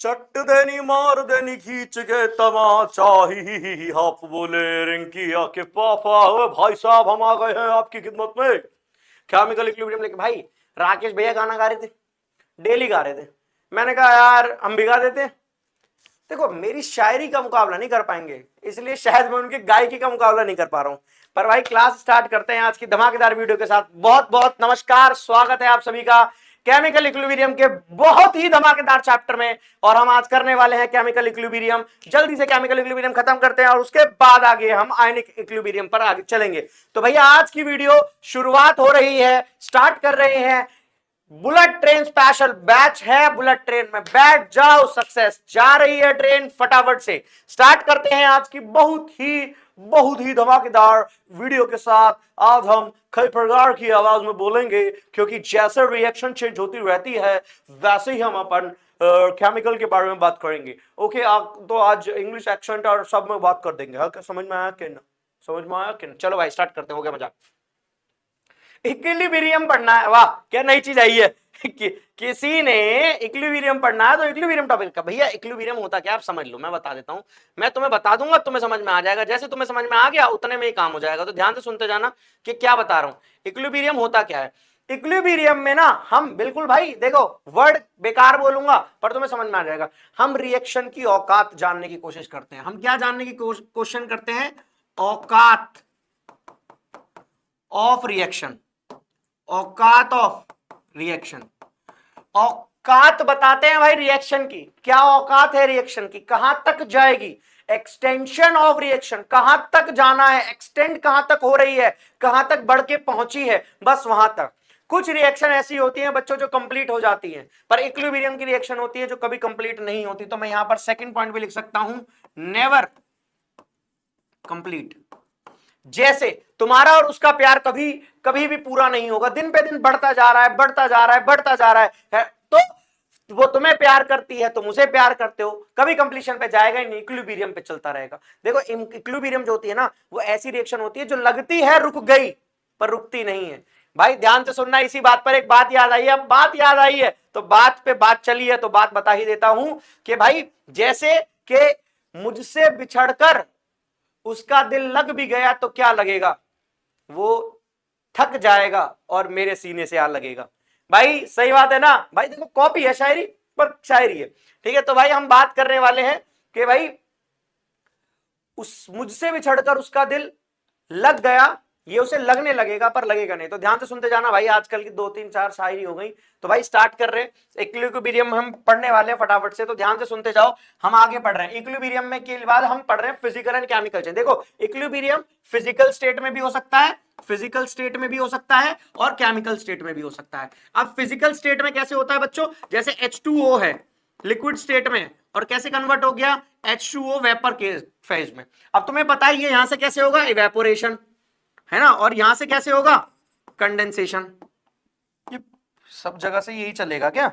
चट देनी मार देनी खींच के तमाचा ही आप बोले रिंकी आके पापा। ओ भाई साहब हम आ गए हैं आपकी खिदमत में। केमिकल इक्विलिब्रियम लेके भाई राकेश भैया गाना गा रहे थे, डेली गा रहे थे। मैंने कहा यार हम भी गा देते। देखो मेरी शायरी का मुकाबला नहीं कर पाएंगे, इसलिए शायद मैं उनकी गायकी का मुकाबला नहीं कर पा रहा हूं। पर भाई क्लास स्टार्ट करते हैं आज की धमाकेदार वीडियो के साथ। बहुत बहुत नमस्कार, स्वागत है आप सभी का केमिकल इक्विलिब्रियम के बहुत ही धमाकेदार चैप्टर में। और हम आज करने वाले हैं केमिकल इक्विलिब्रियम। जल्दी से केमिकल इक्विलिब्रियम खत्म करते हैं और उसके बाद आगे हम आयनिक इक्विलिब्रियम पर आगे चलेंगे। तो भैया आज की वीडियो शुरुआत हो रही है, स्टार्ट कर रहे हैं। बुलेट ट्रेन स्पेशल बैच है, बुलेट ट्रेन में बैठ जाओ, सक्सेस जा रही है ट्रेन। फटाफट से स्टार्ट करते हैं आज की बहुत ही धमाकेदार वीडियो के साथ। आज हम कई प्रकार की आवाज में बोलेंगे, क्योंकि जैसे रिएक्शन चेंज होती रहती है वैसे ही हम अपन केमिकल के बारे में बात करेंगे। ओके तो आज इंग्लिश एक्सेंट और सब में बात कर देंगे। हाँ, समझ में आया कि ना? समझ में आया कि ना? चलो भाई स्टार्ट करते हैं, हो गया मजाक। इक्विलिब्रियम पढ़ना है, वाह क्या नई चीज आई है। किसी ने इक्विलिब्रियम पढ़ना है तो इक्विलिब्रियम टॉपिक का। भैया इक्विलिब्रियम होता क्या आप समझ लो, मैं बता देता हूं। मैं तुम्हें बता दूंगा, तुम्हें समझ में आ जाएगा। जैसे तुम्हें समझ में आ गया उतने में ही काम हो जाएगा। तो ध्यान से सुनते जाना कि क्या बता रहा हूं। इक्विलिब्रियम होता क्या है। इक्विलिब्रियम में ना हम बिल्कुल भाई देखो, वर्ड बेकार बोलूंगा पर तुम्हें समझ में आ जाएगा। हम रिएक्शन की औकात जानने की कोशिश करते हैं। हम क्या जानने की क्वेश्चन करते हैं? औकात ऑफ रिएक्शन। औकात ऑफ रिएक्शन। औकात बताते हैं भाई रिएक्शन की। क्या औकात है रिएक्शन की? कहां तक जाएगी? एक्सटेंशन ऑफ रिएक्शन, कहां तक जाना है, एक्सटेंड कहां तक हो रही है, कहां तक बढ़ के पहुंची है, बस वहां तक। कुछ रिएक्शन ऐसी होती है बच्चों जो कंप्लीट हो जाती है, पर इक्विलिब्रियम की रिएक्शन होती है जो कभी कंप्लीट नहीं होती। तो मैं यहां पर सेकंड पॉइंट भी लिख सकता हूं, नेवर कंप्लीट। जैसे तुम्हारा और उसका प्यार कभी कभी भी पूरा नहीं होगा, दिन पे दिन बढ़ता जा रहा है, बढ़ता जा रहा है, बढ़ता जा रहा है। तो वो तुम्हें प्यार करती है, तुम उसे प्यार करते हो, कभी कंप्लीशन पे जाएगा ही नहीं, इक्विलिब्रियम पे चलता रहेगा। देखो इक्विलिब्रियम जो होती है ना, वो ऐसी रिएक्शन होती है जो लगती है रुक गई पर रुकती नहीं है। भाई ध्यान से सुनना, इसी बात पर एक बात याद आई है। अब बात याद आई है तो बात पे बात चली है तो बात बता ही देता हूं कि भाई जैसे कि मुझसे बिछड़कर उसका दिल लग भी गया तो क्या लगेगा? वो थक जाएगा और मेरे सीने से आ लगेगा। भाई सही बात है ना भाई? देखो कॉपी है शायरी पर शायरी है, ठीक है। तो भाई हम बात करने वाले हैं कि भाई उस मुझसे बिछड़कर उसका दिल लग गया, ये उसे लगने लगेगा पर लगेगा नहीं। तो ध्यान से सुनते जाना भाई, आजकल की 2 3 4 शायरी हो गई। तो भाई स्टार्ट कर रहे हैं। इक्विलिब्रियम हम पढ़ने वाले हैं फटाफट से, तो ध्यान से सुनते जाओ। हम आगे पढ़ रहे हैं इक्विलिब्रियम में, के बाद हम पढ़ रहे हैं फिजिकल एंड केमिकल चेंज। देखो इक्विलिब्रियम फिजिकल स्टेट में भी हो सकता है, फिजिकल स्टेट में भी हो सकता है और केमिकल स्टेट में भी हो सकता है। अब फिजिकल स्टेट में कैसे होता है बच्चों? जैसे H2O है लिक्विड स्टेट में और कैसे कन्वर्ट हो गया H2O वेपर के फेज में। अब तुम्हें पता है ये यहां से कैसे होगा? इवेपोरेशन है ना, और यहां से कैसे होगा? कंडेंसेशन। ये सब जगह से यही चलेगा क्या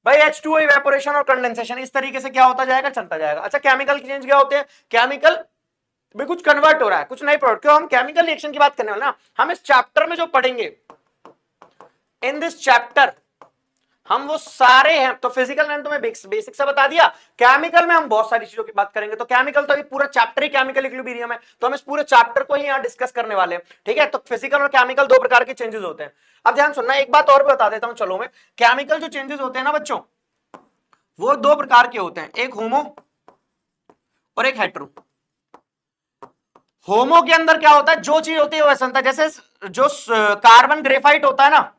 भाई? H2O इवेपोरेशन और कंडेंसेशन, इस तरीके से क्या होता जाएगा? चलता जाएगा। अच्छा केमिकल चेंज क्या होते हैं? केमिकल में कुछ कन्वर्ट हो रहा है, कुछ नई प्रोडक्ट। क्यों हम केमिकल रिएक्शन की बात करने वाले ना, हम इस चैप्टर में जो पढ़ेंगे, इन दिस चैप्टर हम वो सारे हैं। तो फिजिकल मैंने तुम्हें बेसिक से बता दिया, केमिकल में हम बहुत सारी चीजों की बात करेंगे। तो केमिकल तो अभी पूरा चैप्टर ही केमिकल इक्विलिब्रियम है, तो हम इस पूरे चैप्टर को ही यहां डिस्कस करने वाले हैं, ठीक है। तो फिजिकल और केमिकल दो प्रकार के चेंजेस होते हैं। अब ध्यान सुनना, एक बात और भी बता देता हूं चलो मैं। केमिकल जो चेंजेस होते हैं ना बच्चों, वो दो प्रकार के होते हैं, एक होमो और एक हेट्रो। होमो के अंदर क्या होता है? जो चीज होती है वो ऐसा होता है। जैसे जो कार्बन ग्रेफाइट होता है ना,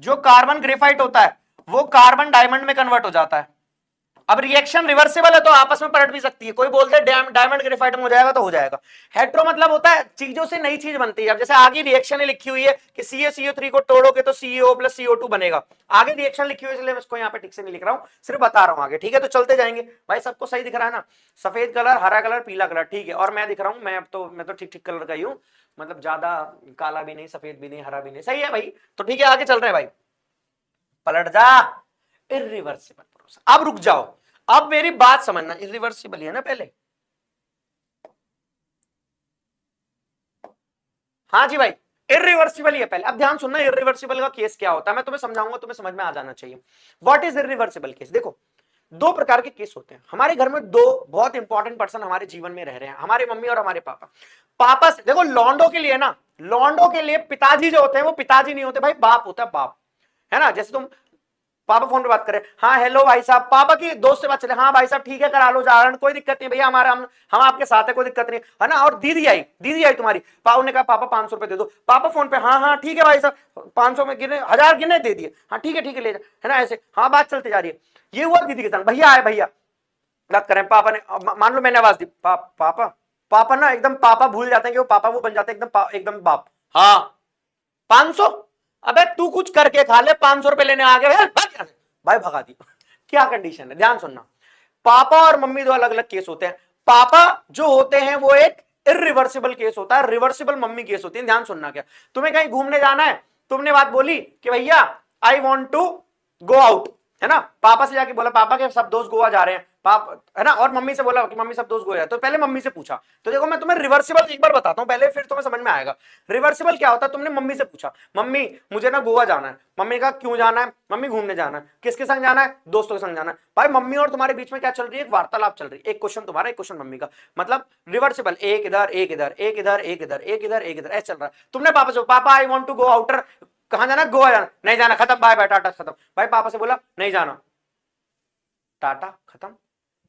जो कार्बन ग्रेफाइट होता है वो कार्बन डायमंड में कन्वर्ट हो जाता है। अब रिएक्शन रिवर्सिबल है तो आपस में पलट भी सकती है। कोई बोलते हैं डायमंड ग्रेफाइट में हो जाएगा तो हो जाएगा। हेट्रो मतलब होता है चीजों से नई चीज बनती है। अब जैसे आगे रिएक्शन लिखी हुई है कि CaCO3 को तोड़ोगे तो CEO + CO2 बनेगा। आगे रिएक्शन लिखी हुई है, इसलिए मैं इसको यहाँ पे ठीक से नहीं लिख रहा हूं, सिर्फ बता रहा हूं आगे, ठीक है। तो चलते जाएंगे भाई, सबको सही दिख रहा है ना? सफेद कलर, हरा कलर, पीला कलर, ठीक है। और मैं दिख रहा हूं, मैं तो ठीक ठीक कलर का ही हूं, मतलब ज्यादा काला भी नहीं, सफेद भी नहीं, हरा भी नहीं, सही है भाई। तो ठीक है आगे चल रहे हैं भाई, पलट जा। Irreversible process. अब रुक जाओ, अब मेरी बात समझना, इरिवर्सिबल है ना पहले? हाँ जी भाई, इरिवर्सिबल ही है पहले। अब ध्यान सुनना, इरिवर्सिबल का केस क्या होता है मैं तुम्हें समझाऊंगा, तुम्हें समझ में आ जाना चाहिए। What is irreversible case? देखो दो प्रकार के केस होते हैं हमारे घर में। दो बहुत इंपॉर्टेंट पर्सन हमारे जीवन में रह रहे हैं, हमारे मम्मी और हमारे पापा। पापा से देखो, लॉन्डो के लिए ना, लॉन्डो के लिए पिताजी जो होते हैं वो पिताजी नहीं होते भाई, बाप होता है, बाप, है ना। जैसे तुम पापा फोन पे बात करें, हाँ हेलो भाई साहब, पापा की दोस्त से बात चले, हाँ भाई साहब ठीक है करा लो जागरण, कोई दिक्कत नहीं भैया, हमारा हम आपके साथ है, कोई दिक्कत नहीं, है ना। और दीदी आई तुम्हारी, पापा ने कहा पापा 500 रुपए दे दो, पापा फोन पे हाँ हाँ ठीक है भाई साहब 500 में गिने, 1000 गिने दे दिए, हाँ ठीक है ले जा, है ना। ऐसे हाँ बात चलती जा रही है। ये हुआ दीदी के संग, भैया आए, भैया बात करें, पापा ने मान लो मैंने आवाज दी, पापा, पापा ना एकदम पापा भूल जाते हैं कि वो पापा वो बन जाते हैं एकदम बाप। हाँ 500, अबे तू कुछ करके खा ले, 500 रुपए लेने आ गए भाई, भगा दी। क्या कंडीशन है, ध्यान सुनना। पापा और मम्मी दो अलग अलग केस होते हैं। पापा जो होते हैं वो एक इरिवर्सिबल केस होता है, रिवर्सिबल मम्मी केस होती है। ध्यान सुनना, क्या तुम्हें कहीं घूमने जाना है, तुमने बात बोली कि भैया I want to go out, है ना, पापा से जाके बोला पापा के सब दोस्त गोवा जा रहे हैं, पाप, है ना, और मम्मी से बोला कि मम्मी सब दोस्त गोवा जा रहे हैं, तो पहले मम्मी से पूछा। तो देखो मैं तुम्हें रिवर्सिबल एक बार बताता हूं पहले, फिर तुम्हें समझ में आएगा। रिवर्सिबल क्या होता है, तुमने मम्मी से पूछा, मम्मी मुझे ना गोवा जाना है, मम्मी कहा क्यों जाना है, मम्मी घूमने जाना है, किसके संग जाना है, दोस्तों के संग जाना है। भाई मम्मी और तुम्हारे बीच में क्या चल रही है, एक वार्तालाप चल रही है, एक क्वेश्चन तुम्हारा एक क्वेश्चन मम्मी का, मतलब रिवर्सिबल, एक इधर एक इधर एक इधर एक इधर एक इधर एक इधर ऐसे चल रहा है। तुमने पापा से पापा I want to go outer, कहां जाना, गोवा जाना, नहीं जाना, खत्म, बाय बाय टाटा खत्म। भाई पापा से बोला नहीं जाना, टाटा खत्म,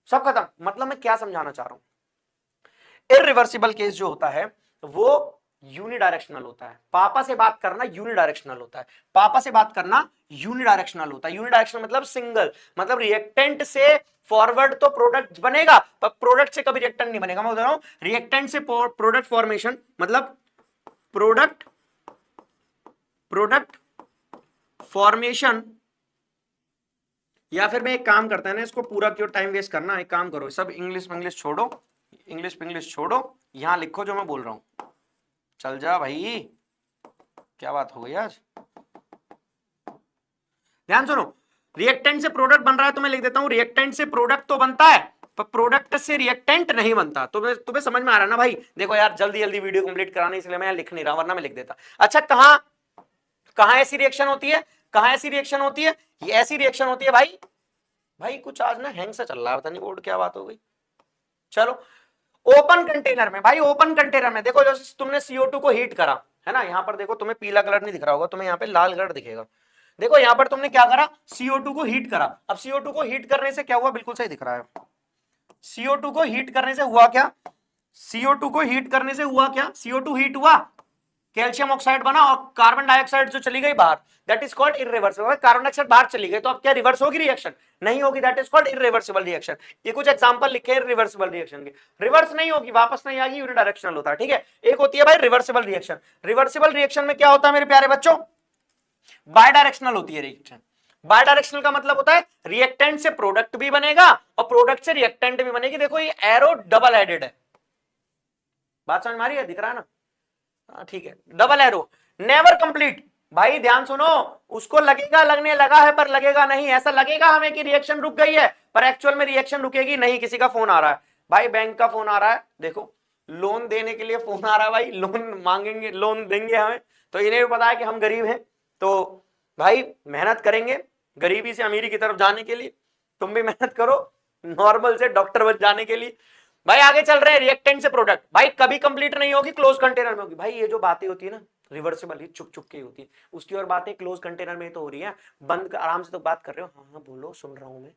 सब खत्म। मतलब मैं क्या समझाना चाह रहा हूं, इरिवर्सिबल केस जो होता है वो यूनिडायरेक्शनल होता है। पापा से बात करना यूनिडायरेक्शनल होता है, पापा से बात करना यूनिडायरेक्शनल होता है। यूनिडायरेक्शनल मतलब सिंगल, मतलब रिएक्टेंट से फॉरवर्ड तो प्रोडक्ट बनेगा, पर प्रोडक्ट से कभी रिएक्टेंट नहीं बनेगा। मैं बता रहा हूं रिएक्टेंट से प्रोडक्ट फॉर्मेशन, मतलब प्रोडक्ट फॉर्मेशन, या फिर मैं एक काम करता है ना, इसको पूरा क्यों टाइम वेस्ट करना, एक काम करो, सब इंग्लिश छोड़ो, इंग्लिश छोड़ो, यहां लिखो जो मैं बोल रहा हूं। चल जा भाई, क्या बात हो गई आज। ध्यान सुनो, रिएक्टेंट से प्रोडक्ट बन रहा है तो मैं लिख देता हूं रिएक्टेंट से प्रोडक्ट तो बनता है, पर प्रोडक्ट से रिएक्टेंट नहीं बनता। तुम्हें समझ में आ रहा है ना भाई। देखो यार जल्दी जल्दी वीडियो कंप्लीट कराने, इसलिए मैं लिख नहीं रहा, वरना मैं लिख देता। अच्छा कहां कहां ऐसी रिएक्शन होती है, कहां ऐसी रिएक्शन होती है, ये ऐसी रिएक्शन होती है भाई कुछ आज ना हैंग सा चल रहा है, पता नहीं बोर्ड क्या बात हो गई। चलो ओपन कंटेनर में, भाई ओपन कंटेनर में देखो, जैसे तुमने CO2 को हीट करा, है ना, यहां पर देखो तुम्हें पीला कलर नहीं दिख रहा होगा, तुम्हें यहाँ पे लाल कलर दिखेगा। देखो यहां पर तुमने क्या करा, CO2 को हीट करा। अब CO2 को हीट करने से क्या हुआ, बिल्कुल सही दिख रहा है। CO2 को हीट करने से हुआ क्या, CO2 को हीट करने से हुआ क्या, CO2 हीट हुआ, कैल्शियम ऑक्साइड बना और कार्बन डाइऑक्साइड जो चली गई बाहर, that is called irreversible. Carbon dioxide बाहर चली गई तो अब क्या रिवर्स होगी रिएक्शन, नहीं होगी, that is called irreversible reaction. ये कुछ एग्जांपल लिखे हैं रिवर्सिबल रिएक्शन के, रिवर्स नहीं होगी, वापस नहीं आएगी, यूनिडायरेक्शनल होता है, ठीक है। एक होती है भाई रिवर्सिबल रिएक्शन। रिवर्सिबल रिएक्शन में क्या होता है मेरे प्यारे बच्चों, बाय डायरेक्शनल होती है रिएक्शन। बाय डायरेक्शनल का मतलब होता है रिएक्टेंट से प्रोडक्ट भी बनेगा और प्रोडक्ट से रिएक्टेंट भी बनेगी। देखो ये एरो डबल हेडेड है, बात समझ में आ रही है, दिख रहा है ना, ठीक है, डबल एरो, नेवर कंप्लीट। भाई ध्यान सुनो, उसको लगेगा, लगने लगा है पर लगेगा नहीं, ऐसा लगेगा हमें कि रिएक्शन रुक गई है, पर एक्चुअल में रिएक्शन रुकेगी नहीं। किसी का फोन आ रहा है भाई, बैंक का फोन आ रहा है, देखो लोन देने के लिए फोन आ रहा है भाई, लोन मांगेंगे, लोन देंगे हमें, तो इन्हें भी पता है कि हम गरीब हैं, तो भाई मेहनत करेंगे गरीबी से अमीरी की तरफ जाने के लिए। तुम भी मेहनत करो नॉर्मल से डॉक्टर बन जाने के लिए। भाई आगे चल रहे हैं, रिएक्टेंट से प्रोडक्ट, भाई कभी कंप्लीट नहीं होगी, क्लोज कंटेनर में होगी। भाई ये जो बातें होती है ना रिवर्सिबल, ही चुप चुप के होती है, उसकी और बातें क्लोज कंटेनर में तो हो रही है, बंद आराम से तो बात कर रहे हो, हाँ हाँ बोलो सुन रहा हूं मैं,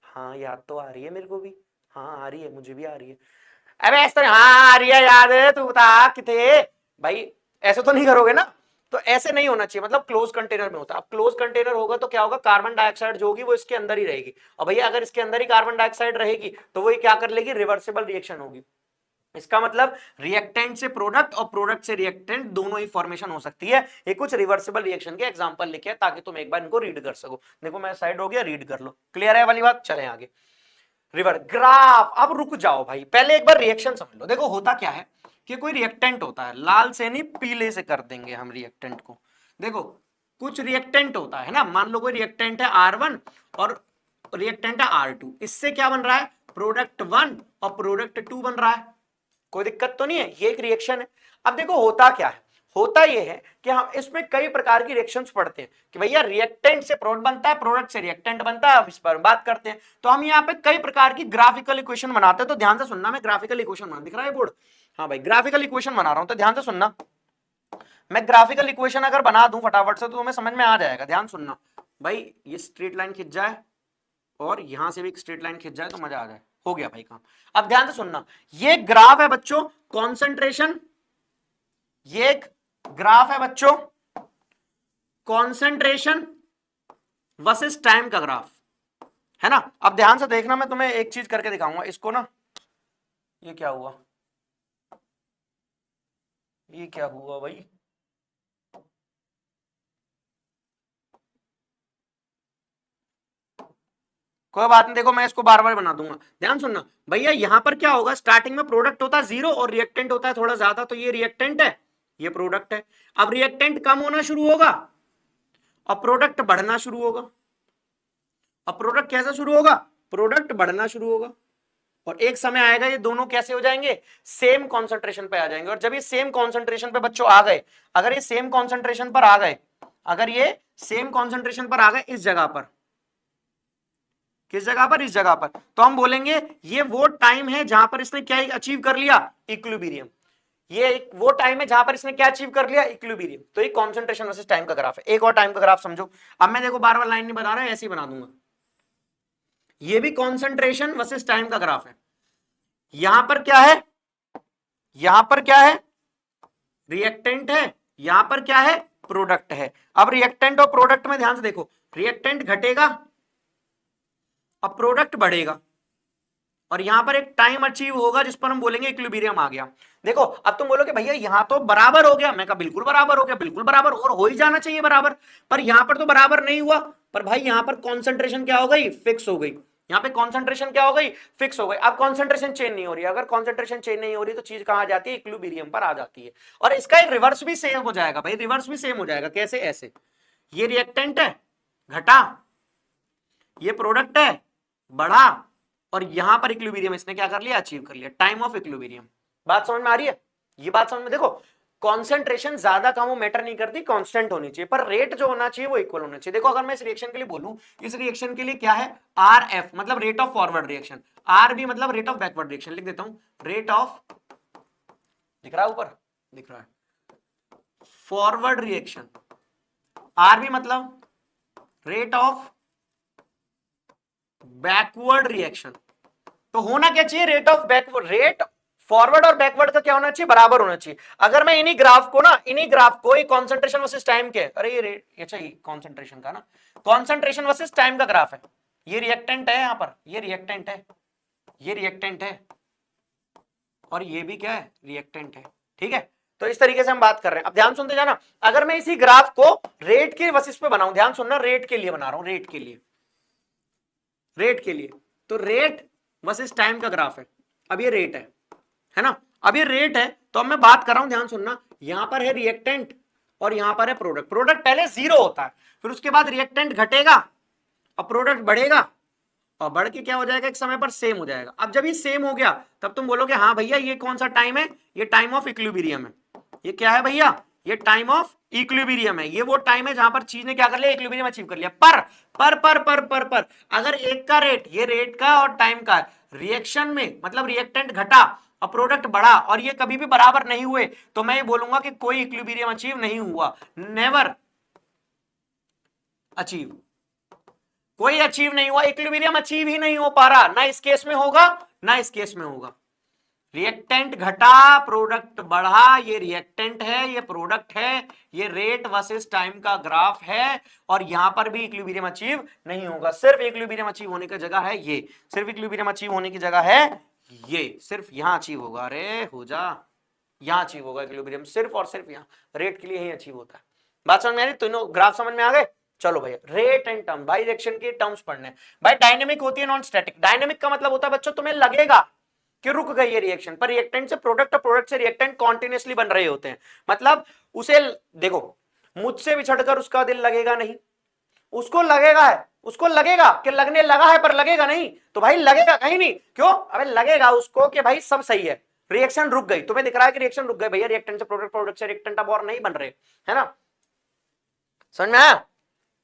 हाँ याद तो आ रही है मेरे को भी, हाँ आ रही है, मुझे भी आ रही है। अरे ऐसा हाँ आ रही है, याद है, तू बता कितने, भाई ऐसे तो नहीं करोगे ना, तो ऐसे नहीं होना चाहिए, मतलब क्लोज कंटेनर में होता है। अब क्लोज कंटेनर होगा तो क्या होगा, कार्बन डाइऑक्साइड जो होगी वो इसके अंदर ही रहेगी, और भैया अगर इसके अंदर ही कार्बन डाइऑक्साइड रहेगी तो वो क्या कर लेगी, रिवर्सिबल रिएक्शन होगी। इसका मतलब रिएक्टेंट से प्रोडक्ट और प्रोडक्ट से रिएक्टेंट दोनों ही फॉर्मेशन हो सकती है। ये कुछ रिवर्सिबल रिएक्शन के एग्जांपल लिखे हैं ताकि तुम एक बार इनको रीड कर सको। देखो मैं साइड हो गया, रीड कर लो, क्लियर है वाली बात, चले आगे। रिवर ग्राफ, अब रुक जाओ भाई, पहले एक बार रिएक्शन समझ लो। देखो होता क्या है कि कोई रिएक्टेंट होता है, लाल से नहीं पीले से कर देंगे हम रिएक्टेंट को। देखो कुछ रिएक्टेंट होता है ना, मान लो कोई रिएक्टेंट है R1 और रिएक्टेंट है R2, इससे क्या बन रहा है, प्रोडक्ट 1 और प्रोडक्ट 2 बन रहा है, कोई दिक्कत तो नहीं है, ये एक रिएक्शन है। अब देखो होता क्या है, होता यह है कि हम इसमें कई प्रकार की रिएक्शंस पढ़ते हैं कि भैया रिएक्टेंट से प्रोडक्ट बनता है, प्रोडक्ट से रिएक्टेंट बनता है, हम इस पर बात करते हैं। तो हम यहाँ पे कई प्रकार की ग्राफिकल इक्वेशन बनाते हैं, तो ध्यान से सुनना। मैं ग्राफिकल इक्वेशन बना, दिख रहा है बोर्ड? हाँ भाई, ग्राफिकल इक्वेशन बना रहा हूं, तो ध्यान से सुनना। मैं ग्राफिकल इक्वेशन अगर बना दूं फटाफट से तो तुम्हें समझ में आ जाएगा। ध्यान सुनना भाई, ये स्ट्रेट लाइन खिंच जाए और यहां से भी एक स्ट्रेट लाइन खिंच जाए तो मजा आ जाए। हो गया भाई काम। अब ध्यान से सुनना, ये ग्राफ है बच्चों कॉन्सेंट्रेशन, ये एक ग्राफ है बच्चों कॉन्सेंट्रेशन वर्सेस टाइम का ग्राफ है ना। अब ध्यान से देखना, मैं तुम्हें एक चीज करके दिखाऊंगा इसको ना। ये क्या हुआ, ये क्या हुआ भाई? कोई बात नहीं, देखो मैं इसको बार बार बना दूंगा। ध्यान सुनना भैया, यहां पर क्या होगा, स्टार्टिंग में प्रोडक्ट होता है 0 और रिएक्टेंट होता है थोड़ा ज्यादा, तो ये रिएक्टेंट है, ये प्रोडक्ट है। अब रिएक्टेंट कम होना शुरू होगा और प्रोडक्ट बढ़ना शुरू होगा। अब प्रोडक्ट कैसे शुरू होगा, प्रोडक्ट बढ़ना शुरू होगा और एक समय आएगा ये दोनों कैसे हो जाएंगे, सेम कॉन्सेंट्रेशन पे आ जाएंगे। और जब ये सेम कॉन्सेंट्रेशन पे बच्चों आ गए, अगर ये सेम कॉन्सेंट्रेशन पर आ गए, अगर ये सेम कॉन्सेंट्रेशन पर आ गए इस जगह पर, किस जगह पर, इस जगह पर, तो हम बोलेंगे ये वो टाइम है जहां पर इसने क्या अचीव कर लिया, इक्विलिब्रियम। ये एक वो टाइम है जहां पर इसने क्या अचीव कर लिया, इक्विलिब्रियम। तो ये कॉन्सेंट्रेशन वर्सेस टाइम का ग्राफ है। एक और टाइम का ग्राफ समझो। अब मैं देखो बार बार लाइन नहीं बता रहा है, ऐसे ही बना दूंगा। ये भी कॉन्सेंट्रेशन वर्सेस टाइम का ग्राफ है। यहां पर क्या है, यहां पर क्या है, रिएक्टेंट है, यहां पर क्या है, प्रोडक्ट है। अब रिएक्टेंट और प्रोडक्ट में ध्यान से देखो, रिएक्टेंट घटेगा, अब प्रोडक्ट बढ़ेगा और यहां पर एक टाइम अचीव होगा जिस पर हम बोलेंगे इक्विलिब्रियम आ गया। देखो अब तुम बोलोगे भैया यहां तो बराबर हो गया, मैं कहा बिल्कुल बराबर हो गया, बिल्कुल बराबर, और हो ही जाना चाहिए बराबर, पर यहां पर तो बराबर नहीं हुआ। पर भाई यहां पर कॉन्सेंट्रेशन क्या हो गई, फिक्स हो गई। यहां पे कॉन्सेंट्रेशन क्या हो गई, फिक्स हो गई। अब कॉन्सेंट्रेशन चेंज नहीं हो रही, अगर कॉन्सेंट्रेशन चेंज नहीं हो रही तो चीज कहां आ जाती है, इक्विलिब्रियम पर आ जाती है। और इसका एक रिवर्स भी सेम हो जाएगा भाई, रिवर्स भी सेम हो जाएगा। कैसे, ऐसे, ये रिएक्टेंट है, घटा, ये प्रोडक्ट है, बढ़ा, और यहां पर इक्विलिब्रियम इसने क्या कर लिया, अचीव कर लिया, टाइम ऑफ इक्विलिब्रियम। बात समझ में आ रही है? ये बात समझ में, देखो कॉन्सेंट्रेशन ज्यादा कम वो मैटर नहीं करती, कांस्टेंट होनी चाहिए, पर रेट जो होना चाहिए वो इक्वल होना चाहिए। देखो अगर मैं इस रिएक्शन के लिए बोलूं, इस रिएक्शन के लिए क्या है, आर एफ मतलब rate of forward reaction, R B मतलब रेट ऑफ बैकवर्ड रिएक्शन। लिख देता हूं, रेट ऑफ, दिख रहा है ऊपर, दिख रहा है, फॉरवर्ड रिएक्शन, आर बी मतलब रेट ऑफ बैकवर्ड रिएक्शन। तो होना क्या चाहिए, rate of backward, rate forward और बैकवर्ड का क्या होना चाहिए, बराबर होना चाहिए। अगर मैं इन्हीं ग्राफ को ना, इन्हीं ग्राफ को कॉन्सेंट्रेशन वर्सेस टाइम के, अरे ये रेट, अच्छा ये कॉन्सेंट्रेशन का ना, कॉन्सेंट्रेशन वर्सेस टाइम का ग्राफ है। ये रिएक्टेंट है, यहां पर ये रिएक्टेंट है, ये रिएक्टेंट है, और ये भी क्या है, रिएक्टेंट है। ठीक है, तो इस तरीके से हम बात कर रहे हैं। अब ध्यान सुनते जाना, अगर मैं इसी ग्राफ को रेट के वर्सेस पे बनाऊं, ध्यान सुनना, रेट के लिए बना रहा हूं, रेट के लिए, रेट के लिए, तो रेट वर्सेस टाइम का ग्राफ है। अब ये रेट है ना, अब ये रेट है, तो अब मैं बात कर रहा हूं, ध्यान सुनना, यहां पर है रिएक्टेंट और यहां पर है प्रोडक्ट। प्रोडक्ट पहले 0 होता है, फिर उसके बाद रिएक्टेंट घटेगा और प्रोडक्ट बढ़ेगा, और बढ़ के क्या हो जाएगा, एक समय पर सेम हो जाएगा। अब जब ये सेम हो गया तब तुम बोलोगे हाँ भैया ये कौन सा टाइम है, ये टाइम ऑफ इक्विलिब्रियम है। ये क्या है भैया, ये टाइम ऑफ इक्विलिब्रियम है। ये वो टाइम है जहां पर चीज ने क्या कर लिया, इक्विलिब्रियम अचीव कर लिया। पर अगर एक का रेट, ये रेट का और टाइम का, रिएक्शन में मतलब रिएक्टेंट घटा और प्रोडक्ट बढ़ा और ये कभी भी बराबर नहीं हुए, तो मैं ये बोलूंगा कि कोई इक्विलिब्रियम अचीव नहीं हुआ, नेवर अचीव, कोई अचीव नहीं हुआ, इक्विलिब्रियम अचीव ही नहीं हो पा रहा, ना इस केस में होगा ना इस केस में होगा। रिएक्टेंट घटा, प्रोडक्ट बढ़ा, ये रिएक्टेंट है, ये प्रोडक्ट है, ये रेट वर्सेस टाइम का ग्राफ है, और यहां पर भी इक्विलिब्रियम अचीव नहीं होगा। सिर्फ इक्विलिब्रियम अचीव होने की जगह है ये, सिर्फ इक्विलिब्रियम अचीव होने की जगह है ये, सिर्फ यहां अचीव होगा। अरे हो जा, यहां अचीव होगा इक्विलिब्रियम, सिर्फ और सिर्फ यहां रेट के लिए ही अचीव होता है। बात समझ में आ रही, तीनों ग्राफ समझ में आ गए? चलो भैया, रेट एंड टर्म, भाई रिएक्शन के टर्म्स पढ़ने। भाई डायनेमिक होती है, नॉन स्टैटिक। डायनेमिक का मतलब होता है बच्चों, तुम्हें लगेगा कि रुक गई है रिएक्शन, पर रिएक्टेंट से प्रोडक्ट और प्रोडक्ट से रिएक्टेंट कॉन्टिन्यूसली बन रहे होते हैं। मतलब उसे देखो, मुझसे बिछड़कर उसका दिल लगेगा नहीं, उसको लगेगा है, उसको लगेगा कि लगने लगा है, पर लगेगा नहीं। तो भाई लगेगा कहीं नहीं, क्यों? अबे लगेगा उसको कि भाई सब सही है, रिएक्शन रुक गई, तुम्हें दिख रहा है कि रिएक्शन रुक गई भैया, रिएक्टेंट से प्रोडक्ट, प्रोडक्ट से रिएक्टेंट अब और नहीं बन रहे, है ना, समझ में आया?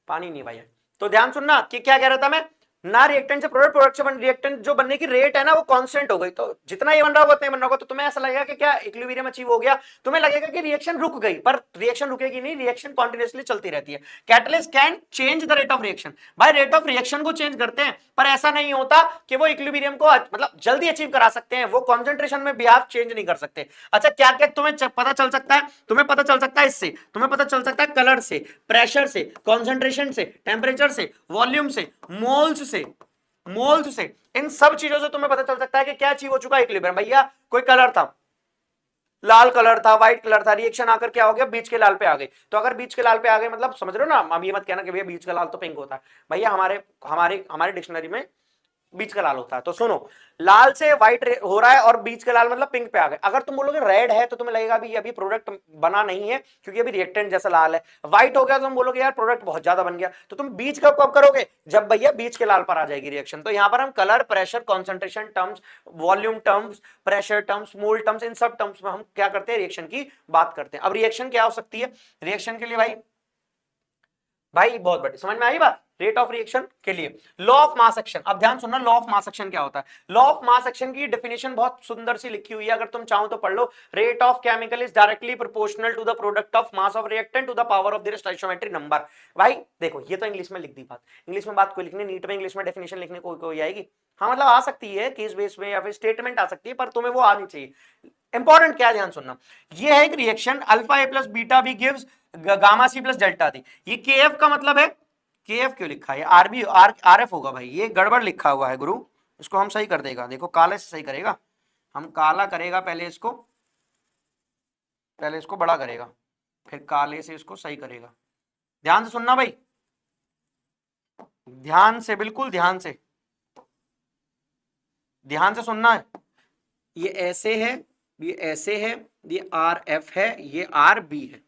पानी नहीं भैया। तो ध्यान सुनना कि क्या कह रहा था मैं, ना रिएक्टेंट से प्रोडक्ट, प्रोडक्ट से रिएक्टेंट जो बनने की रेट है ना वो कांस्टेंट हो गई, तो जितना ये बन रहा होगा उतना ही बन रहा होगा, तो तुम्हें ऐसा लगेगा कि क्या इक्विलिब्रियम अचीव हो गया, तुम्हें लगेगा कि रिएक्शन रुक गई, पर रिएक्शन रुकेगी नहीं, रिएक्शन कंटीन्यूअसली चलती रहती है। Catalyst can change the rate of reaction, भाई रेट ऑफ रिएक्शन को चेंज करते हैं, पर ऐसा नहीं होता कि वो इक्विलिब्रियम को मतलब जल्दी अचीव करा सकते हैं, वो कॉन्सेंट्रेशन में बिहेव चेंज नहीं कर सकते। अच्छा क्या क्या तुम्हें पता चल सकता है, तुम्हें पता चल सकता है इससे, तुम्हें पता चल सकता है कलर से, प्रेशर से, कॉन्सेंट्रेशन से, टेम्परेचर से, वॉल्यूम से, मोल्स से, मोल्स से, इन सब चीजों से तुम्हें पता चल सकता है कि क्या अचीव हो चुका है इक्विलिब्रियम। भैया कोई कलर था, लाल कलर था, व्हाइट कलर था, रिएक्शन आकर क्या हो गया, बीच के लाल पे आ गई, तो अगर बीच के लाल पे आ गए मतलब समझ रहे हो ना, अब ये मत कहना कि भैया बीच का लाल तो पिंक होता है, भैया हमारे हमारे हमारे डिक्शनरी में बीच का लाल होता है। तो सुनो, लाल से व्हाइट हो रहा है और बीच का लाल मतलब पिंक पे आ गए, अगर तुम बोलोगे रेड है तो तुम्हें लगेगा अभी प्रोडक्ट बना नहीं है क्योंकि अभी रिएक्टेंट जैसा लाल है। व्हाइट हो गया तो तुम बोलोगे यार प्रोडक्ट बहुत ज्यादा बन गया, तो तुम बीच का कब करोगे, जब भैया बीच के लाल पर आ जाएगी रिएक्शन। तो यहां पर हम colour, pressure, concentration terms, volume terms, pressure terms, mole terms, इन सब टर्म्स में हम क्या करते हैं, रिएक्शन की बात करते हैं। अब रिएक्शन क्या हो सकती है, रिएक्शन के लिए भाई बहुत बड़ी समझ में आई बात, रेट ऑफ रिएक्शन के लिए लॉ ऑफ मास एक्शन। अब ध्यान सुनना, लॉ ऑफ मास एक्शन क्या होता है। लॉ ऑफ मास एक्शन की डेफिनेशन बहुत सुंदर सी लिखी हुई है, अगर तुम चाहो तो पढ़ लो। Rate of chemical is directly proportional to the product of mass of reactant to the power of their stoichiometric number. भाई देखो ये तो इंग्लिश में लिख दी बात, इंग्लिश में बात कोई लिखनी, नीट में इंग्लिश में डेफिनेशन लिखने कोई आएगी, हाँ मतलब आ सकती है केस बेस में या फिर स्टेटमेंट आ सकती है, पर तुम्हें वो आनी चाहिए। इंपॉर्टेंट क्या है, ध्यान सुनना, ये है एक reaction alpha A plus beta B gives gamma C plus delta D. ये के एफ का मतलब है, के एफ क्यों लिखा है, आरबी आर एफ होगा भाई, ये गड़बड़ लिखा हुआ है गुरु, इसको हम सही कर देगा, देखो काले से सही करेगा, हम काला करेगा पहले इसको बड़ा करेगा, फिर काले से इसको सही करेगा। ध्यान से सुनना भाई, ध्यान से, बिल्कुल ध्यान से सुनना है। ये ऐसे है, ये ऐसे है, ये आर एफ है, ये आर बी है,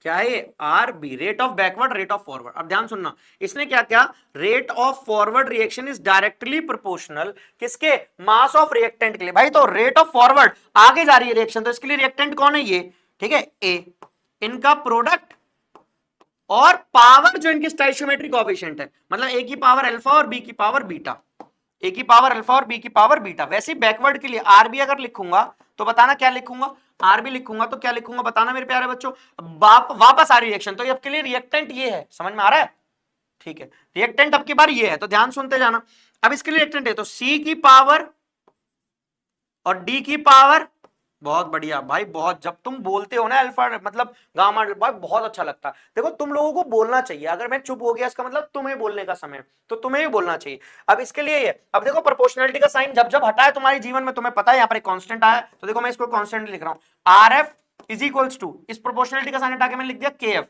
क्या है ये, R B, rate of backward, rate of forward. अब ध्यान सुनना, इसने क्या क्या, rate of forward reaction is directly proportional किसके, मास ऑफ रिएक्टेंट के लिए। भाई तो रेट ऑफ फॉरवर्ड आगे जा रही है रिएक्शन, तो इसके लिए रिएक्टेंट कौन है ये, ठीक है, ए, इनका प्रोडक्ट और पावर जो इनकी स्टोइकियोमेट्रिक कोएफिशिएंट है, मतलब ए की पावर अल्फा और बी की पावर बीटा, ए की पावर अल्फा और बी की पावर बीटा। वैसे ही बैकवर्ड के लिए आरबी अगर लिखूंगा तो बताना क्या लिखूंगा, आरबी लिखूंगा तो क्या लिखूंगा बताना मेरे प्यारे बच्चों, वापस आ रही रिएक्शन, तो आपके लिए रिएक्टेंट ये है, समझ में आ रहा है, ठीक है, रिएक्टेंट अब की बार ये है, तो ध्यान सुनते जाना। अब इसके लिए रिएक्टेंट है तो सी की पावर और डी की पावर, बहुत बढ़िया भाई, बहुत, जब तुम बोलते हो ना अल्फा मतलब गामा, भाई बहुत अच्छा लगता है। देखो तुम लोगों को बोलना चाहिए, अगर मैं चुप हो गया इसका मतलब तुम्हें बोलने का समय, तो तुम्हें ही बोलना चाहिए। अब इसके लिए ये, अब देखो प्रोपोर्शनलिटी का साइन जब जब हटा है तुम्हारे जीवन में, तुम्हें पता है यहाँ पर एक कांस्टेंट आया, तो देखो मैं इसको कांस्टेंट लिख रहा हूं, R F is equals to, इस प्रोपोर्शनलिटी का साइन हटा के मैंने लिख दिया के एफ,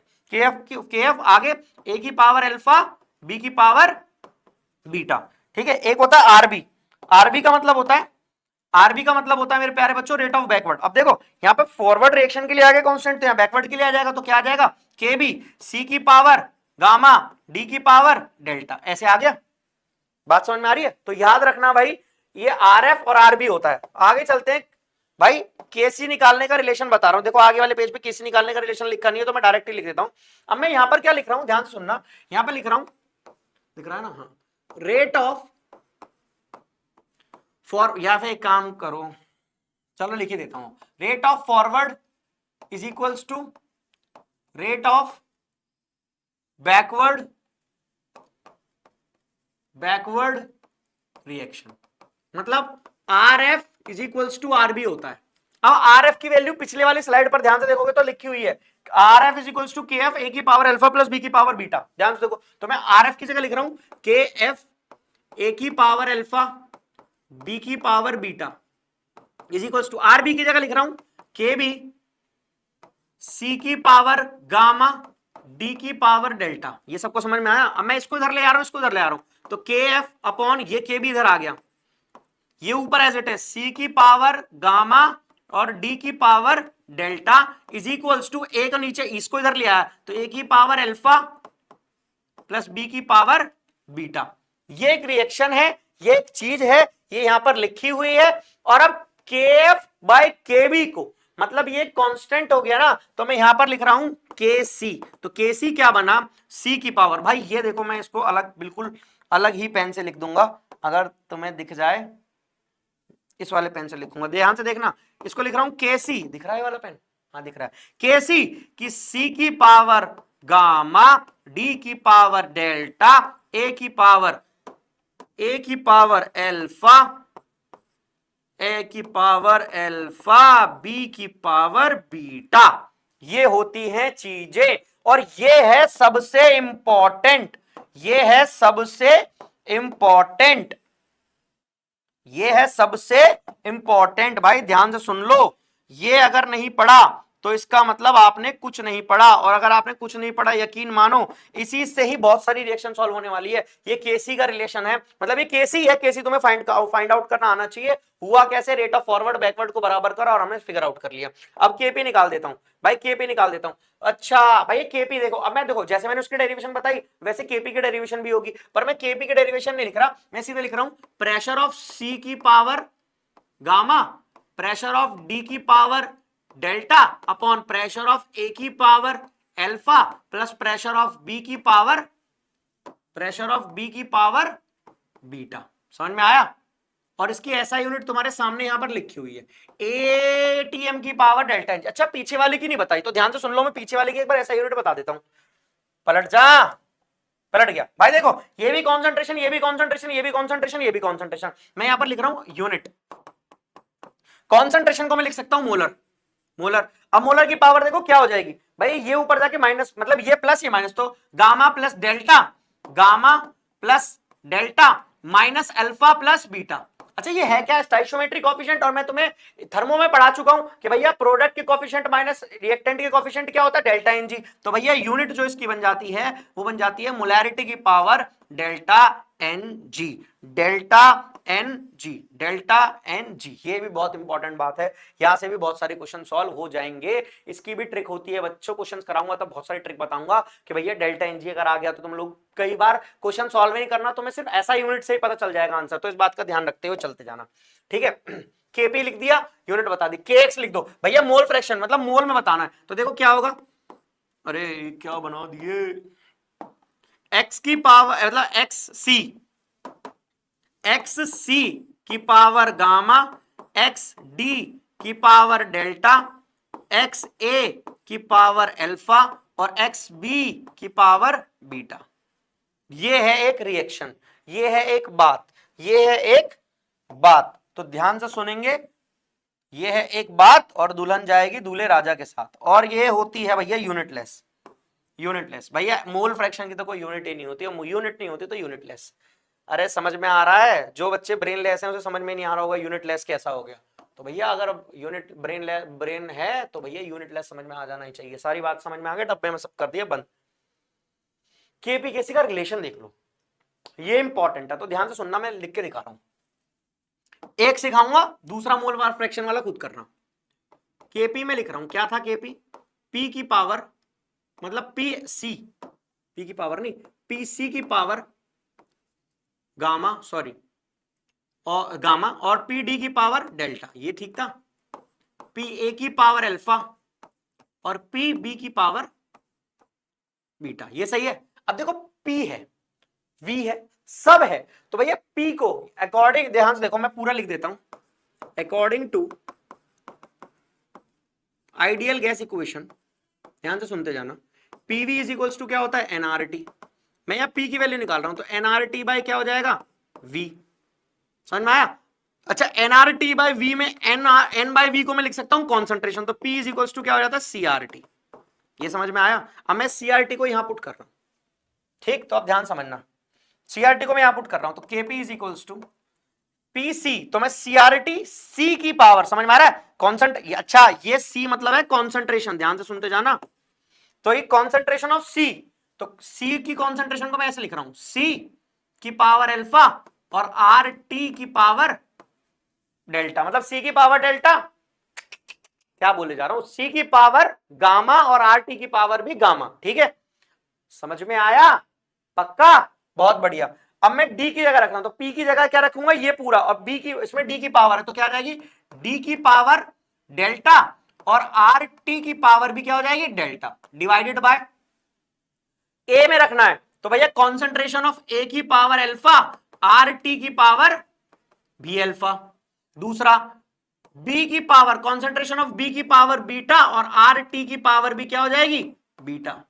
के एफ आगे ए की पावर अल्फा बी की पावर बीटा, ठीक है। एक होता है आरबी, आरबी का मतलब होता है, आरबी का मतलब होता है मेरे प्यारे बच्चों रेट ऑफ बैकवर्ड। अब देखो यहाँ पे फॉरवर्ड रिएक्शन के लिए आ गया कांस्टेंट, तो यहाँ बैकवर्ड के लिए आ जाएगा, तो क्या आ जाएगा, के बी सी की पावर गामा डी की पावर डेल्टा, ऐसे आ गया, बात समझ में आ रही है। तो याद रखना भाई ये आर एफ और आरबी होता है। आगे चलते हैं भाई, केसी निकालने का रिलेशन बता रहा हूं, देखो आगे वाले पेज पे केसी निकालने का रिलेशन लिखा नहीं है तो मैं डायरेक्टली लिख देता हूं। अब मैं यहां पर क्या लिख रहा हूं, ध्यान से सुनना, यहां पर लिख रहा हूं, दिख रहा है ना, हाँ, रेट ऑफ फॉर, या फिर एक काम करो, चलो लिख ही देता हूं, rate of forward is equals to rate of backward reaction, मतलब R F is equals to R B होता है। अब आर एफ की वैल्यू पिछले वाली स्लाइड पर ध्यान से देखोगे तो लिखी हुई है, R F is equals to K F A की पावर अल्फा प्लस बी की पावर बीटा। ध्यान से देखो, तो मैं आर एफ की जगह लिख रहा हूं के एफ ए की पावर अल्फा बी की power beta is equals to, R B की जगह लिख रहा हूं के बी सी की पावर गामा डी की पावर डेल्टा। ये सबको समझ में आया। अब मैं इसको इधर ले आ रहा हूं, इसको इधर ले आ रहा हूं, तो के एफ अपॉन ये के बी इधर आ गया, ये ऊपर एज इट है सी की पावर गामा और डी की power delta is equals to, A का नीचे इसको इधर ले आया तो ए की पावर अल्फा प्लस बी की पावर बीटा। ये एक रिएक्शन है, ये एक चीज है, ये यहां पर लिखी हुई है। और अब केएफ बाय केबी को, मतलब ये कांस्टेंट हो गया ना, तो मैं यहां पर लिख रहा हूं के सी। तो के सी क्या बना, सी की पावर। भाई ये देखो, मैं इसको अलग, बिल्कुल अलग ही पेन से लिख दूंगा, अगर तुम्हें दिख जाए, इस वाले पेन से लिखूंगा, ध्यान से देखना। इसको लिख रहा हूं के सी, दिख रहा है ये वाला पेन, हाँ दिख रहा है। के सी की सी की पावर गामा, डी की पावर डेल्टा, ए की पावर अल्फा, ए की पावर अल्फा, बी की पावर बीटा। ये होती हैं चीजें, और ये है सबसे इंपॉर्टेंट, ये है सबसे इंपॉर्टेंट, ये है सबसे इंपॉर्टेंट। भाई ध्यान से सुन लो, ये अगर नहीं पढ़ा तो इसका मतलब आपने कुछ नहीं पढ़ा, और अगर आपने कुछ नहीं पढ़ा, यकीन मानो इसी से ही बहुत सारी रिएक्शन सॉल्व होने वाली है। ये केसी का रिलेशन है, मतलब ये केसी है, केसी तुम्हें फाइंड आउट करना आना चाहिए। हुआ कैसे, रेट ऑफ फॉरवर्ड बैकवर्ड को बराबर करा और हमने फिगर आउट कर लिया। अब केपी निकाल देता हूं भाई, केपी निकाल देता हूं। अच्छा भाई केपी देखो, अब मैं देखो जैसे मैंने उसकी डेरिवेशन बताई वैसे केपी की डेरिवेशन भी होगी, पर मैं केपी की डेरिवेशन नहीं लिख रहा, मैं सीधे लिख रहा हूं प्रेशर ऑफ सी की power gamma, pressure of D की power delta upon pressure of A की power alpha plus pressure of B की पावर बीटा। समझ में आया? और इसकी ऐसा यूनिट तुम्हारे सामने यहां पर लिखी हुई है, एटीएम की पावर डेल्टा एन। अच्छा पीछे वाले की नहीं बताई, तो ध्यान से सुन लो, मैं पीछे वाले की एक बार ऐसा यूनिट बता देता हूं। पलट जा, पलट गया भाई। देखो ये भी कॉन्सेंट्रेशन, ये भी कॉन्सेंट्रेशन, ये भी कॉन्सेंट्रेशन, ये भी कॉन्सेंट्रेशन। मैं यहां पर लिख रहा हूं यूनिट। कॉन्सेंट्रेशन को मैं लिख सकता हूं मोलर, मोलर। अब मोलर की पावर देखो क्या हो जाएगी भाई, ये ऊपर जाके माइनस, मतलब ये प्लस ये माइनस, तो gamma plus delta minus alpha plus beta. अच्छा ये है क्या, स्टाइशियोमेट्रिक कोएफिशिएंट। और मैं तुम्हें थर्मो में पढ़ा चुका हूं कि भैया प्रोडक्ट के कोएफिशिएंट माइनस रिएक्टेंट के कोएफिशिएंट क्या होता है, डेल्टा एन जी। तो भैया यूनिट जो इसकी बन जाती है वो बन जाती है मोलैरिटी की power delta N G, delta N G, delta N G. ये भी बहुत इंपॉर्टेंट बात है, यहां से भी बहुत सारे क्वेश्चन सॉल्व हो जाएंगे। इसकी भी ट्रिक होती है बच्चों, क्वेश्चन कराऊंगा तब बहुत सारी ट्रिक बताऊंगा कि भैया डेल्टा एन जी अगर आ गया तो तुम लोग कई बार क्वेश्चन सॉल्व नहीं करना, तुम्हें सिर्फ ऐसा यूनिट से ही पता चल जाएगा आंसर। तो इस बात का ध्यान रखते हुए चलते जाना, ठीक है। केपी लिख दिया, यूनिट बता दी। केएक्स लिख दो भैया, मोल फ्रैक्शन मतलब मोल में बताना है। तो देखो क्या होगा, अरे क्या बना दिए, एक्स की पावर मतलब एक्स सी की पावर गामा, एक्स डी की पावर डेल्टा, एक्स ए की पावर अल्फा और एक्स बी की पावर बीटा। ये है एक रिएक्शन, ये है एक बात, ये है एक बात। तो ध्यान से सुनेंगे, ये है एक बात और दुल्हन जाएगी दूल्हे राजा के साथ। और ये होती है भैया यूनिटलेस, यूनिटलेस भैया। मोल फ्रैक्शन की तो कोई यूनिट ही नहीं होती, यूनिट नहीं होती तो यूनिटलेस। अरे समझ में आ रहा है, जो बच्चे ब्रेन लेस हैं उसे समझ में नहीं आ रहा होगा यूनिटलेस कैसा हो गया। तो भैया अगर यूनिट ब्रेन है तो भैया यूनिटलेस समझ में आ जाना ही चाहिए। सारी बात समझ में आ गई, डब्बे में सब कर दिया बंद। केपी केसी का रिलेशन देख लो, ये इंपॉर्टेंट है, तो ध्यान से सुनना, मैं लिख के दिखा रहा हूं। एक सिखाऊंगा, दूसरा मोल मार फ्रैक्शन वाला खुद करना। केपी में लिख रहा हूं, क्या था केपी, पी की पावर मतलब पी सी, पी की पावर नहीं, पी सी की पावर गामा, सॉरी और गामा, और पी डी की पावर डेल्टा, ये ठीक था। पी ए की पावर अल्फा और पी बी की पावर बीटा, ये सही है। अब देखो पी है, वी है, सब है, तो भैया पी को अकॉर्डिंग, ध्यान से देखो मैं पूरा लिख देता हूं, according to ideal gas equation, ध्यान से सुनते जाना। पीवी इज इक्वल्स टू क्या होता है, एनआरटी। मैं यहां पी की वैल्यू निकाल रहा हूं, तो एनआरटी बाय क्या हो जाएगा, वी। समझ में आया? अच्छा एनआरटी बाय वी में एन बाय वी को मैं लिख सकता हूं कॉन्सेंट्रेशन, तो पी इज इक्वल्स टू क्या हो जाता है, सीआरटी। ये समझ में आया? अब मैं सीआरटी को यहां पुट कर रहा हूं, ठीक, तो अब ध्यान समझना, सीआरटी को मैं यहां पुट कर रहा हूं, तो KP is equals to PC, तो मैं सीआरटी सी की पावर, समझ में आ रहा है, कॉन्सेंट्रेशन। अच्छा ये सी मतलब है कॉन्सेंट्रेशन, ध्यान से सुनते जाना। तो ये कॉन्सेंट्रेशन ऑफ सी, तो सी की कॉन्सेंट्रेशन को मैं ऐसे लिख रहा हूं, सी की पावर अल्फा और आर टी की पावर डेल्टा, मतलब सी की पावर डेल्टा, क्या बोले जा रहा हूं, सी की पावर गामा और आर टी की पावर भी गामा, ठीक है। समझ में आया? पक्का? बहुत बढ़िया। अब मैं डी की जगह रख रहा हूं, तो पी की जगह क्या रखूंगा, ये पूरा, और बी की, इसमें डी की पावर है तो क्या आ जाएगी, डी की पावर डेल्टा, और आर टी की पावर भी क्या हो जाएगी, डेल्टा, डिवाइडेड बाय ए में रखना है तो भैया कॉन्सेंट्रेशन ऑफ ए की पावर अल्फा, आर टी की पावर भी अल्फा। दूसरा बी की पावर, कॉन्सेंट्रेशन ऑफ बी की पावर बीटा, और आर टी की पावर भी क्या हो जाएगी, बीटा।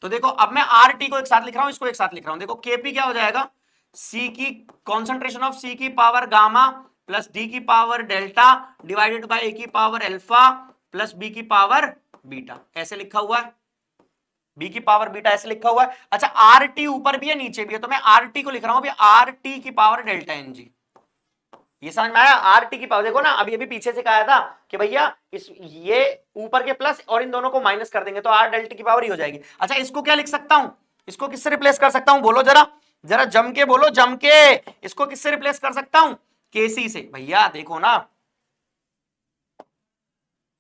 तो देखो अब मैं आर टी को एक साथ लिख रहा हूं, इसको एक साथ लिख रहा हूं, देखो केपी क्या हो जाएगा, सी की कॉन्सेंट्रेशन ऑफ सी की पावर गामा प्लस डी की पावर डेल्टा डिवाइडेड बाय ए की पावर अल्फा प्लस बी की पावर बीटा, ऐसे लिखा हुआ है, बी की पावर बीटा ऐसे लिखा हुआ है। अच्छा आर टी ऊपर भी है नीचे भी है, तो मैं आर टी को लिख रहा हूं आर टी की पावर डेल्टा एन जी। ये समझ में आया, आर टी की पावर, देखो ना अभी अभी पीछे से कहा था कि भैया इस ये ऊपर के प्लस और इन दोनों को माइनस कर देंगे तो आर डेल्टा की पावर ही हो जाएगी। अच्छा इसको क्या लिख सकता हूं, इसको किससे रिप्लेस कर सकता हूं, बोलो जरा, जरा जम के बोलो, जम के, इसको किससे रिप्लेस कर सकता हूं, केसी से। भैया देखो ना,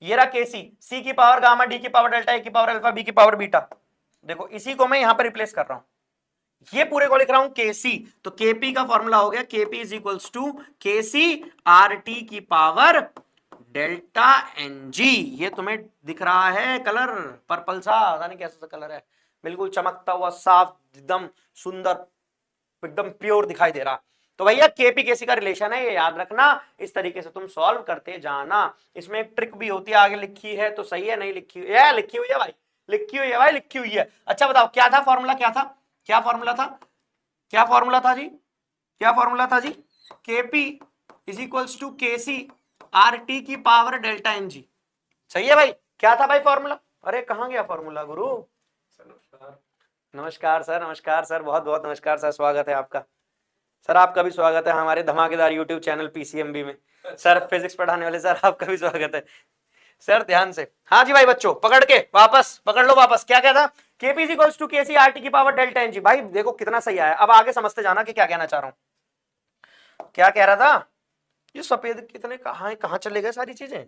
ये रहा केसी, सी की पावर गामा, डी की पावर डेल्टा, ए की पावर अल्फा, बी की पावर बीटा, देखो इसी को मैं यहां पर रिप्लेस कर रहा हूं, ये पूरे को लिख रहा हूं केसी, तो केपी का फॉर्मूला हो गया KP is equals to KC R T की पावर डेल्टा एन जी। ये तुम्हें दिख रहा है कलर पर्पल सा, पता नहीं कैसा सा कलर है, बिल्कुल चमकता हुआ साफ, एकदम सुंदर, एकदम प्योर दिखाई दे रहा। तो भैया केपी केसी का रिलेशन है, ये याद रखना, इस तरीके से तुम सॉल्व करते जाना। इसमें एक ट्रिक भी होती है, आगे लिखी है तो सही है, नहीं लिखी हुई है, लिखी हुई है भाई, लिखी हुई है भाई, लिखी हुई है। अच्छा बताओ क्या था फॉर्मूला, क्या था, क्या फॉर्मूला था, क्या फॉर्मूला था जी, क्या फॉर्मूला था जी, KP is equals to KC R T की पावर डेल्टा एन जी, सही है भाई, क्या था भाई फॉर्मूला, अरे कहां गया फॉर्मूला गुरु, नमस्कार सर, नमस्कार सर, बहुत बहुत नमस्कार सर, स्वागत है आपका सर, आपका भी स्वागत है हमारे धमाकेदार यूट्यूब चैनल पीसीएमबी में। सर फिजिक्स पढ़ाने वाले सर, आपका भी स्वागत है सर, ध्यान से। हाँ जी भाई बच्चों, पकड़ के वापस पकड़ लो वापस, क्या क्या था, KP is equals to KC R T की पावर डेल्टा एन जी। भाई देखो कितना सही आया, अब आगे समझते जाना कि क्या कहना चाह रहा हूं, क्या कह रहा था, ये सफेद कितने कहां चले गए सारी चीजें,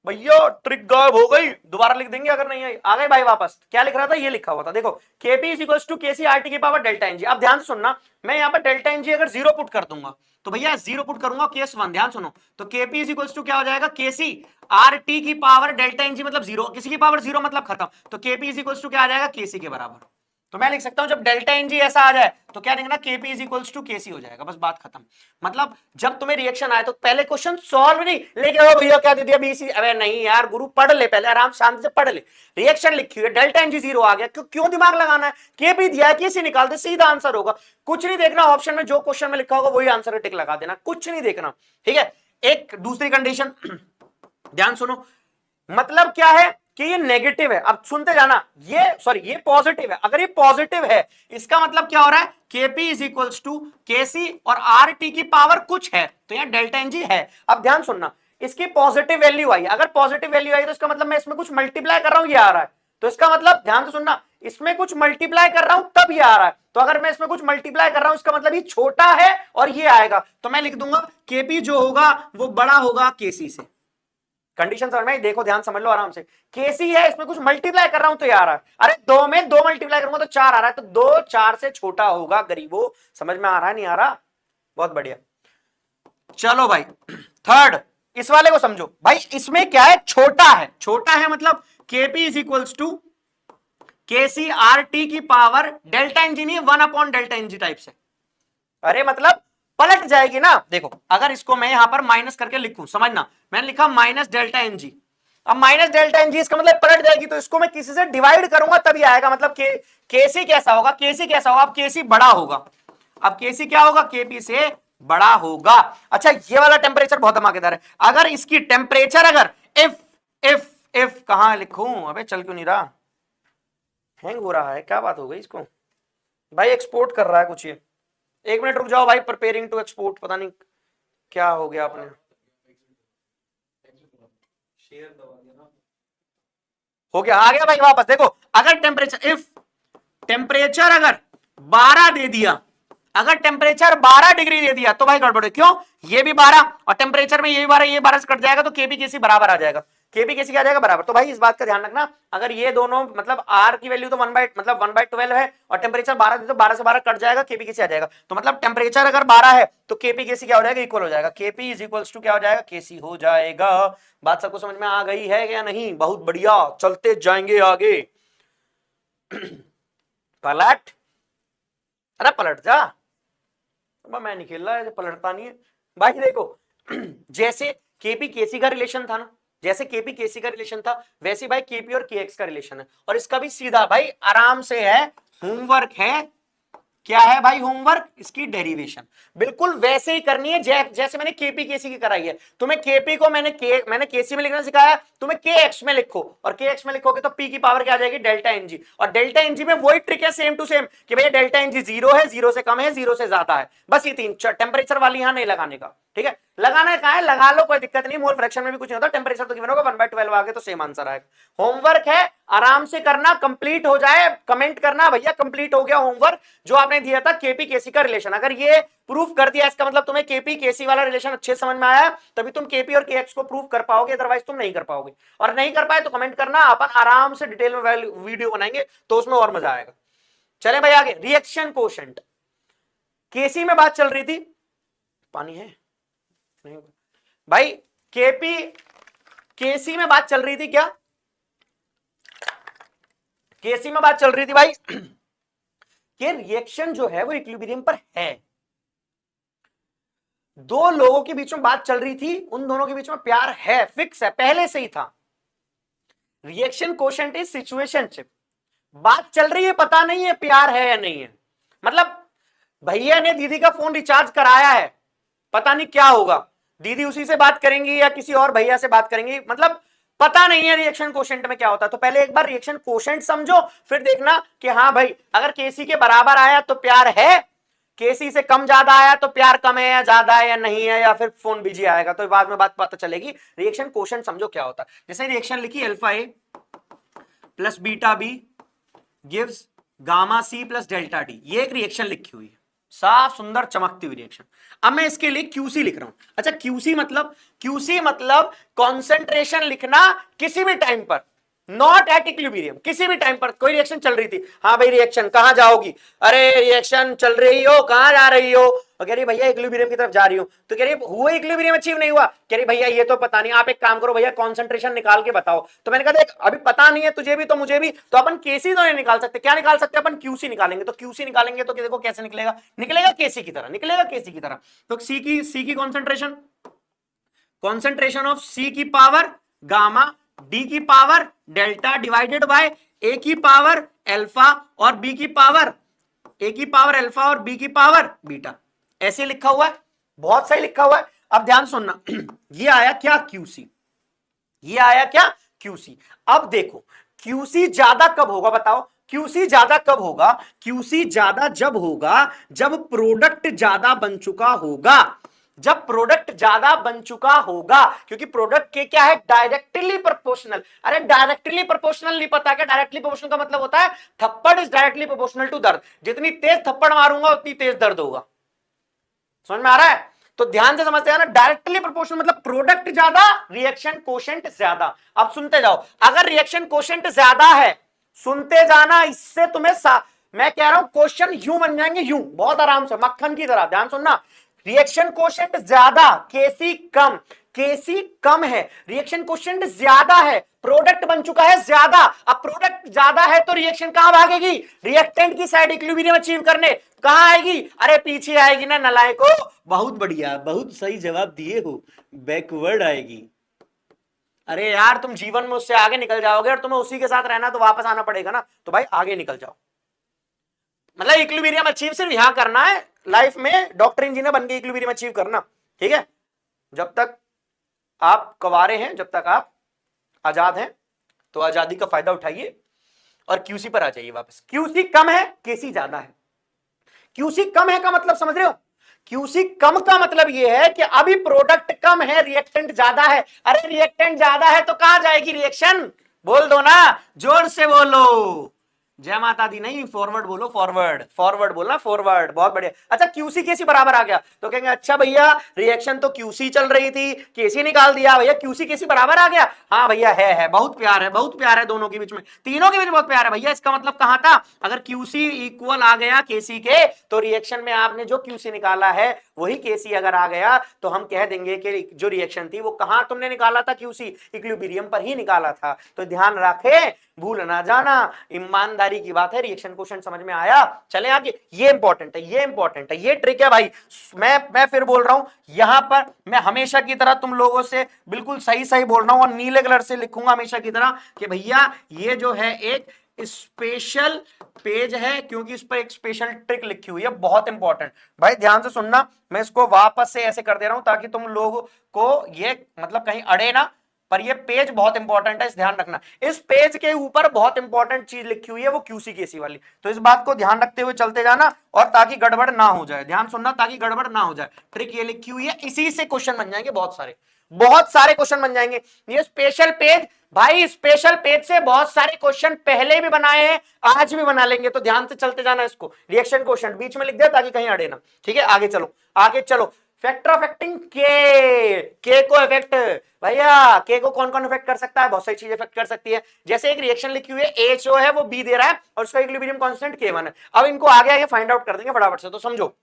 भैया ट्रिक गायब हो गई, दोबारा लिख देंगे अगर नहीं आई, आ गए भाई वापस, क्या लिख रहा था, ये लिखा हुआ था, देखो KP is equals to KC R T की पावर डेल्टा एन जी। अब ध्यान से सुनना, मैं यहाँ पर डेल्टा एन जी अगर जीरो पुट कर दूंगा तो भैया जीरो पुट करूंगा केस वन, ध्यान सुनो, तो केपी इज इक्वल्स टू क्या हो जाएगा, केसी आर टी की पावर डेल्टा एन जी, मतलब जीरो, किसी की पावर जीरो मतलब खत्म, तो केपी इज इक्वल्स टू क्या आ जाएगा, केसी के बराबर। तो मैं लिख सकता हूं जब डेल्टा एन जी ऐसा आ जाए तो क्या लिखना, केपी इज इक्वल्स टू केसी हो जाएगा, बस बात खत्म। मतलब जब तुम्हें रिएक्शन आए तो पहले क्वेश्चन सॉल्व नहीं लेके आओ, भैया क्या दे दिया बीसी, अरे नहीं यार गुरु, पढ़ ले पहले, आराम शांति से पढ़ ले, रिएक्शन लिखी हुई है, डेल्टा एन जी जीरो आ गया, क्यों दिमाग लगाना है, केपी दिया है, केसी निकाल दे, सीधा आंसर होगा, कुछ नहीं देखना, ऑप्शन में जो क्वेश्चन में लिखा होगा वही आंसर का टिक लगा देना, कुछ नहीं देखना, ठीक है। एक दूसरी कंडीशन ध्यान सुनो, मतलब क्या है कि ये नेगेटिव है, अब सुनते जाना, ये सॉरी ये पॉजिटिव है, अगर ये पॉजिटिव है इसका मतलब क्या हो रहा है, केपी इज इक्वल्स टू केसी और आर टी की पावर कुछ है, तो यहाँ डेल्टा एन जी है। अब ध्यान सुनना, इसकी पॉजिटिव वैल्यू आई, अगर पॉजिटिव वैल्यू आई तो इसका मतलब मैं इसमें कुछ मल्टीप्लाई कर रहा हूं, ये आ रहा है, तो इसका मतलब ध्यान से सुनना, इसमें कुछ मल्टीप्लाई कर रहा हूं तब ये आ रहा है, तो अगर मैं इसमें कुछ मल्टीप्लाई कर रहा हूं इसका मतलब ये छोटा है और ये आएगा, तो मैं लिख दूंगा केपी जो होगा वो बड़ा होगा केसी से। कंडीशन समझ में, देखो ध्यान समझ लो आराम से, केसी है इसमें कुछ मल्टीप्लाई कर रहा हूं तो ये आ रहा है, अरे दो में दो मल्टीप्लाई करूंगा तो चार आ रहा है, तो दो चार से छोटा होगा गरीबो, समझ में आ रहा है नहीं आ रहा, बहुत बढ़िया। चलो भाई थर्ड, इस वाले को समझो भाई, इसमें क्या है, छोटा है, छोटा है मतलब KP is equals to KC R T की पावर डेल्टा एन जी, नहीं one upon delta N G type से, अरे मतलब पलट जाएगी ना, देखो अगर इसको मैं यहां पर माइनस करके लिखूं, समझना मैंने लिखा माइनस डेल्टा एन जी, अब माइनस डेल्टा एन जी इसका मतलब पलट जाएगी, तो इसको मैं किसी से डिवाइड करूंगा तभी आएगा, मतलब केसी कैसा होगा, केसी कैसा होगा, अब केसी बड़ा होगा, अब केसी क्या होगा, केपी से बड़ा होगा। अच्छा ये वाला टेम्परेचर बहुत धमाकेदार है, अगर इसकी टेम्परेचर अगर इफ कहां लिखूं, अबे चल क्यों नहीं रहा, हैंग हो रहा है, क्या बात हो गई इसको भाई, एक्सपोर्ट कर रहा है कुछ, ये एक मिनट रुक जाओ भाई, प्रिपेयरिंग टू एक्सपोर्ट, पता नहीं क्या हो गया आपने, हो गया, आ गया भाई वापस, देखो अगर टेम्परेचर, इफ टेम्परेचर अगर 12 दे दिया, अगर टेम्परेचर 12 डिग्री दे दिया तो भाई गड़बड़ है, क्यों, ये भी 12 और टेम्परेचर में ये भी 12, ये 12 से कट जाएगा तो केपी केसी बराबर आ जाएगा, केपी केसी क्या आ जाएगा बराबर। तो भाई इस बात का ध्यान रखना, अगर ये दोनों मतलब आर की वैल्यू तो 1/12 है और टेम्परेचर 12 दे तो 12 से 12 कट जाएगा, केपी केसी आ जाएगा। तो मतलब टेम्परेचर अगर 12 है तो केपी केसी क्या हो जाएगा, इक्वल हो जाएगा। केपी इज इक्वल्स टू क्या हो जाएगा, केसी हो जाएगा। बात सबको समझ में आ गई है या नहीं? बहुत बढ़िया, चलते जाएंगे आगे। पलट, अरे पलट जा, मैं नहीं खेल रहा है, पलटता नहीं है भाई। देखो जैसे केपी केसी का रिलेशन था ना, जैसे केपी केसी का रिलेशन था, वैसे भाई केपी और केएक्स का रिलेशन है। और इसका भी सीधा भाई आराम से है, होमवर्क है। क्या है भाई होमवर्क? इसकी डेरिवेशन बिल्कुल वैसे ही करनी है जैसे मैंने केपी केसी की कराई है। तुम्हें केपी को मैंने केसी में लिखना सिखाया, तुम्हें के एक्स में लिखो, और के एक्स में लिखोगे तो पी की पावर क्या आ जाएगी, डेल्टा एनजी। और डेल्टा एनजी में वही ट्रिक है सेम टू सेम कि भैया डेल्टा एनजी 0 है, 0 से कम है, 0 से ज्यादा है, बस ये 3। टेम्परेचर वाली यहां नहीं लगाने का, ठीक है? लगाना कहां है, लगा लो, कोई दिक्कत नहीं। मोल फ्रैक्शन में भी कुछ नहीं होता, टेम्परेचर तो गिवन होगा, 1/12 आगे तो सेम आंसर आएगा। होमवर्क है, आराम से करना, कंप्लीट हो जाए कमेंट करना भैया कंप्लीट हो गया होमवर्क जो आपने दिया था केपी केसी का रिलेशन। अगर ये प्रूफ कर दिया इसका मतलब तुम्हें केपी केसी वाला रिलेशन अच्छे समझ में आया, तभी तुम केपी और केएक्स को प्रूफ कर पाओगे, अदरवाइज तुम नहीं कर पाओगे। और नहीं कर पाए तो कमेंट करना, अपन आराम से डिटेल में वीडियो बनाएंगे तो उसमें और मजा आएगा। चले भाई आगे, रिएक्शन कोशेंट। केसी में बात चल रही थी, पानी है नहीं भाई, केपी केसी में बात चल रही थी, क्या केसी में बात चल रही थी भाई कि रिएक्शन जो है वो इक्विलिब्रियम पर है। दो लोगों के बीच में बात चल रही थी, उन दोनों के बीच में प्यार है, फिक्स है, पहले से ही था। Reaction quotient is situationship. बात चल रही है, पता नहीं है प्यार है या नहीं है। मतलब भैया ने दीदी का फोन रिचार्ज कराया है, पता नहीं क्या होगा, दीदी उसी से बात करेंगी या किसी और भैया से बात करेंगी, मतलब पता नहीं है रिएक्शन कोशेंट में क्या होता है। तो पहले एक बार रिएक्शन कोशेंट समझो, फिर देखना कि हाँ भाई अगर केसी के बराबर आया तो प्यार है, केसी से कम ज्यादा आया तो प्यार कम है या ज्यादा है या नहीं है, या फिर फोन बिजी आएगा, तो बाद में बात पता चलेगी। रिएक्शन कोशेंट समझो क्या होता है। जैसे रिएक्शन लिखी, alpha A plus beta B gives gamma C plus delta D, ये एक रिएक्शन लिखी हुई है, साफ सुंदर चमकती हुई रिएक्शन। अब मैं इसके लिए क्यूसी लिख रहा हूं। अच्छा क्यूसी मतलब कॉन्सेंट्रेशन लिखना किसी भी टाइम पर, नॉट एट इक्विलिब्रियम, किसी भी टाइम पर कोई रिएक्शन चल रही थी, हाँ भाई रिएक्शन कहां जाओगी, अरे रिएक्शन चल रही हो, कहां जा रही हो, और कह रही भैया इक्विलिब्रियम की तरफ जा रही हो, तो कह रही हुआ इक्विलिब्रियम अचीव नहीं हुआ, कह रही भैया ये तो पता नहीं, आप एक काम करो भैया कॉन्सेंट्रेशन निकाल के बताओ। तो मैंने कहा देख अभी पता नहीं है तुझे भी तो मुझे भी, तो अपन केसी तो नहीं निकाल सकते, क्या निकाल सकते अपन, क्यूसी निकालेंगे। तो क्यूसी निकालेंगे तो देखो कैसे निकलेगा, निकलेगा केसी की तरह, निकलेगा केसी की तरह। तो सी की कॉन्सेंट्रेशन ऑफ सी की पावर गामा, डी की पावर डेल्टा डिवाइडेड बाय ए की पावर अल्फा और बी की पावर, ए की पावर अल्फा और बी की पावर बीटा, ऐसे लिखा हुआ है, बहुत सही लिखा हुआ है। अब ध्यान सुनना ये आया क्या क्यूसी, ये आया क्या क्यूसी। अब देखो क्यूसी ज्यादा कब होगा बताओ, क्यूसी ज्यादा कब होगा, क्यूसी ज्यादा जब होगा जब प्रोडक्ट ज्यादा बन चुका होगा, जब प्रोडक्ट ज्यादा बन चुका होगा, क्योंकि प्रोडक्ट के क्या है, डायरेक्टली प्रोपोर्शनल। अरे डायरेक्टली प्रोपोर्शनल नहीं पता क्या, डायरेक्टली प्रोपोर्शनल का मतलब होता है थप्पड़ इज डायरेक्टली प्रोपोर्शनल टू दर्द, जितनी तेज थप्पड़ मारूंगा उतनी तेज दर्द होगा, समझ में आ रहा है? तो ध्यान से समझते हैं ना, डायरेक्टली प्रोपोर्शनल मतलब प्रोडक्ट ज्यादा, रिएक्शन कोशेंट ज्यादा। अब सुनते जाओ, अगर रिएक्शन कोशेंट ज्यादा है, सुनते जाना, इससे तुम्हें मैं कह रहा हूं क्वेश्चन यूं बन जाएंगे, यूं बहुत आराम से मक्खन की तरह। ध्यान सुनना, रिएक्शन कोशेंट ज्यादा, केसी कम, केसी कम है, रिएक्शन कोशेंट ज्यादा है, प्रोडक्ट बन चुका है ज्यादा। अब प्रोडक्ट ज्यादा है तो रिएक्शन कहां भागेगी, रिएक्टेंट की साइड इक्विलिब्रियम अचीव करने। कहां आएगी, अरे पीछे आएगी ना नालायको, बहुत बढ़िया, बहुत सही जवाब दिए हो, बैकवर्ड आएगी। अरे यार तुम जीवन में उससे आगे निकल जाओगे और तुम्हें उसी के साथ रहना तो वापस आना पड़ेगा ना, तो भाई आगे निकल जाओ। मतलब इक्विलिब्रियम अचीव सिर्फ यहां करना है लाइफ में, डॉक्टर इंजीनियर बन के इक्विलिब्रियम अचीव करना, ठीक है? जब तक आप कवारे हैं, जब तक आप आजाद हैं, तो आजादी का फायदा उठाइए और क्यूसी पर आ जाइए वापस। क्यूसी कम है, केसी ज्यादा है। क्यूसी कम है का मतलब समझ रहे हो, क्यूसी कम का मतलब यह है कि अभी प्रोडक्ट कम है, रिएक्टेंट ज्यादा है। अरे रिएक्टेंट ज्यादा है तो कहां जाएगी रिएक्शन, बोल दो ना, जोर से बोलो, जय माता दी नहीं, फॉरवर्ड बोलो, फॉरवर्ड, फॉरवर्ड बोलना, फॉरवर्ड, बहुत बढ़िया। अच्छा क्यूसी केसी बराबर आ गया तो कहेंगे अच्छा भैया रिएक्शन तो क्यूसी चल रही थी, केसी निकाल दिया, भैया क्यूसी केसी बराबर आ गया। हाँ भैया है, बहुत प्यार है, बहुत प्यार है दोनों के बीच में, तीनों के बीच बहुत प्यार है भैया। इसका मतलब कहां था, अगर क्यूसी इक्वल आ गया केसी के तो रिएक्शन में आपने जो क्यूसी निकाला है वही केसी अगर आ गया तो हम कह देंगे कि जो रिएक्शन थी वो कहां तुमने निकाला था, क्यूसी इक्विलिब्रियम पर ही निकाला था। तो ध्यान रखे, भूल ना जाना, ईमानदारी की बात है। रिएक्शन क्वेश्चन समझ में आया, चले आगे। ये इंपॉर्टेंट है, ये इंपॉर्टेंट है, ये ट्रिक है भाई। मैं फिर बोल रहा हूं, यहां पर मैं हमेशा की तरह तुम लोगों से बिल्कुल सही सही बोल रहा हूं और नीले कलर से लिखूंगा हमेशा की तरह कि भैया ये जो है एक स्पेशल पेज है, क्योंकि इस पर एक स्पेशल ट्रिक लिखी हुई है, बहुत इंपॉर्टेंट। भाई ध्यान से सुनना, मैं इसको वापस से ऐसे कर दे रहा हूं ताकि तुम लोगों को ये मतलब कहीं अड़े ना, पर ये पेज बहुत इंपॉर्टेंट है, इस ध्यान रखना। इस पेज के ऊपर बहुत इंपॉर्टेंट चीज लिखी हुई है, वो क्यूसी केसी वाली, तो इस बात को ध्यान रखते हुए चलते जाना और ताकि गड़बड़ ना हो जाए, ध्यान सुनना, ताकि गड़बड़ ना हो जाए। ट्रिक ये लिखी हुई है, इसी से क्वेश्चन बन जाएंगे बहुत सारे, बहुत सारे क्वेश्चन बन जाएंगे। ये स्पेशल पेज, भाई स्पेशल पेज से बहुत सारे क्वेश्चन पहले भी बनाए हैं, आज भी बना लेंगे, तो ध्यान से चलते जाना। इसको रिएक्शन क्वेश्चन बीच में लिख दिया ताकि कहीं अड़े ना, ठीक है। आगे चलो, आगे चलो। फैक्टर ऑफ एक्टिंग के को इफेक्ट, भैया के को कौन कौन इफेक्ट कर सकता है, बहुत सारी चीजें इफेक्ट कर सकती है। जैसे एक रिएक्शन लिखी हुई है, ए जो है वो बी दे रहा है और उसका इक्विलिब्रियम कांस्टेंट K1 है। अब इनको आगे आगे फाइंड आउट कर देंगे फटाफट से, तो समझो,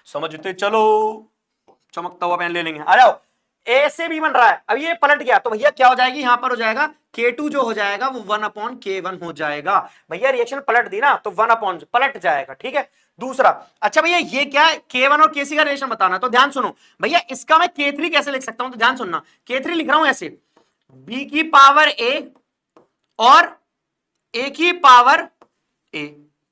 समझते चलो, चमकता हुआ पेन ले लेंगे, आ जाओ। ए से बी बन रहा है, अब ये पलट गया तो भैया क्या हो जाएगी, यहां पर हो जाएगा K2 जो हो जाएगा वो 1/K1 हो जाएगा। भैया रिएक्शन पलट दी ना तो 1 पलट जाएगा, ठीक है। दूसरा, अच्छा भैया ये क्या है, K1 और KC का रिलेशन बताना, तो ध्यान सुनो भैया, इसका मैं K3 कैसे लिख सकता हूं, तो ध्यान सुनना, K3 लिख रहा हूं ऐसे, B की पावर A और A की पावर A,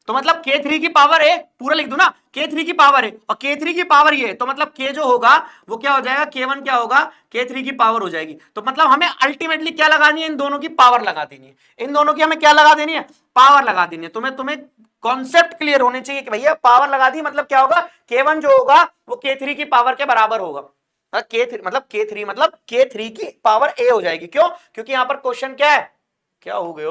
तो मतलब K3 की पावर A पूरा लिख दू ना, K3 की पावर A और K3 की पावर ये, तो मतलब K जो होगा वो क्या हो जाएगा, K1 क्या होगा, K3 की पावर हो जाएगी। तो मतलब हमें अल्टीमेटली क्या लगानी है, इन दोनों की पावर लगा देनी है, इन दोनों की हमें क्या लगा देनी है, पावर लगा देनी है। तुम्हें कॉन्सेप्ट क्लियर होने चाहिए कि भैया पावर लगा दी मतलब क्या होगा, K1 जो होगा वो K3 की पावर के बराबर होगा। K3 मतलब K3 की पावर A हो जाएगी, क्यों, क्योंकि यहां पर क्वेश्चन क्या है, क्या हो गए,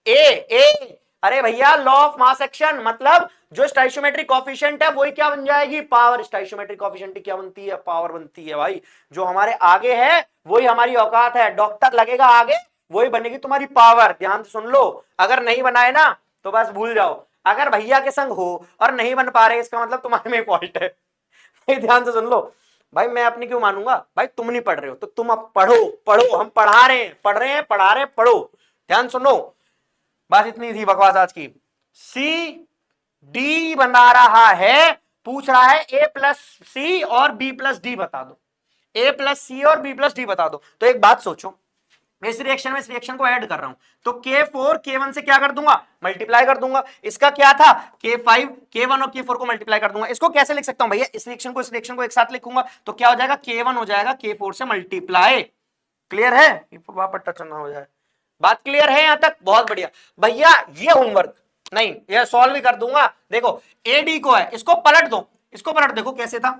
ए। अरे भैया लॉ ऑफ मास एक्शन, मतलब जो स्टाइशियोमेट्रिक कोएफिशिएंट है वही क्या बन जाएगी, पावर। स्टाइशियोमेट्रिक कोएफिशिएंट क्या बनती है, पावर बनती है भाई। जो हमारे आगे है वही हमारी औकात है, डॉक्टर लगेगा आगे वही बनेगी तुम्हारी पावर। ध्यान से सुन लो, अगर नहीं बनाए ना तो बस भूल जाओ, अगर भैया के संग हो और नहीं बन पा रहे इसका मतलब तुम्हारे में फॉल्ट है। ध्यान से सुन लो भाई, मैं अपनी क्यों मानूंगा, भाई तुम नहीं पढ़ रहे हो तो तुम अब पढ़ो, पढ़ो, हम पढ़ा रहे हैं, पढ़ रहे हैं, पढ़ा रहे हैं, पढ़ो। ध्यान सुनो, बस इतनी थी बकवास आज की। सी डी बना रहा है, पूछ रहा है ए प्लस सी और बी प्लस डी बता दो, ए प्लस सी और बी प्लस डी बता दो। तो एक बात सोचो, मैं इस रिएक्शन में इस रिएक्शन को ऐड कर रहा हूं तो K4 K1 से क्या कर दूंगा, मल्टीप्लाई कर दूंगा। इसका क्या था, K5 K1 और K4 को मल्टीप्लाई कर दूंगा। इसको कैसे लिख सकता हूं भैया, इस रिएक्शन को एक साथ लिखूंगा तो क्या हो जाएगा, K1 हो जाएगा K4 से मल्टीप्लाई। क्लियर है, टच ना हो जाए, बात क्लियर है यहां तक, बहुत बढ़िया। भैया ये होमवर्क नहीं, ये सॉल्व भी कर दूंगा। देखो ए डी को है, इसको पलट दो, इसको पलट, देखो कैसे था,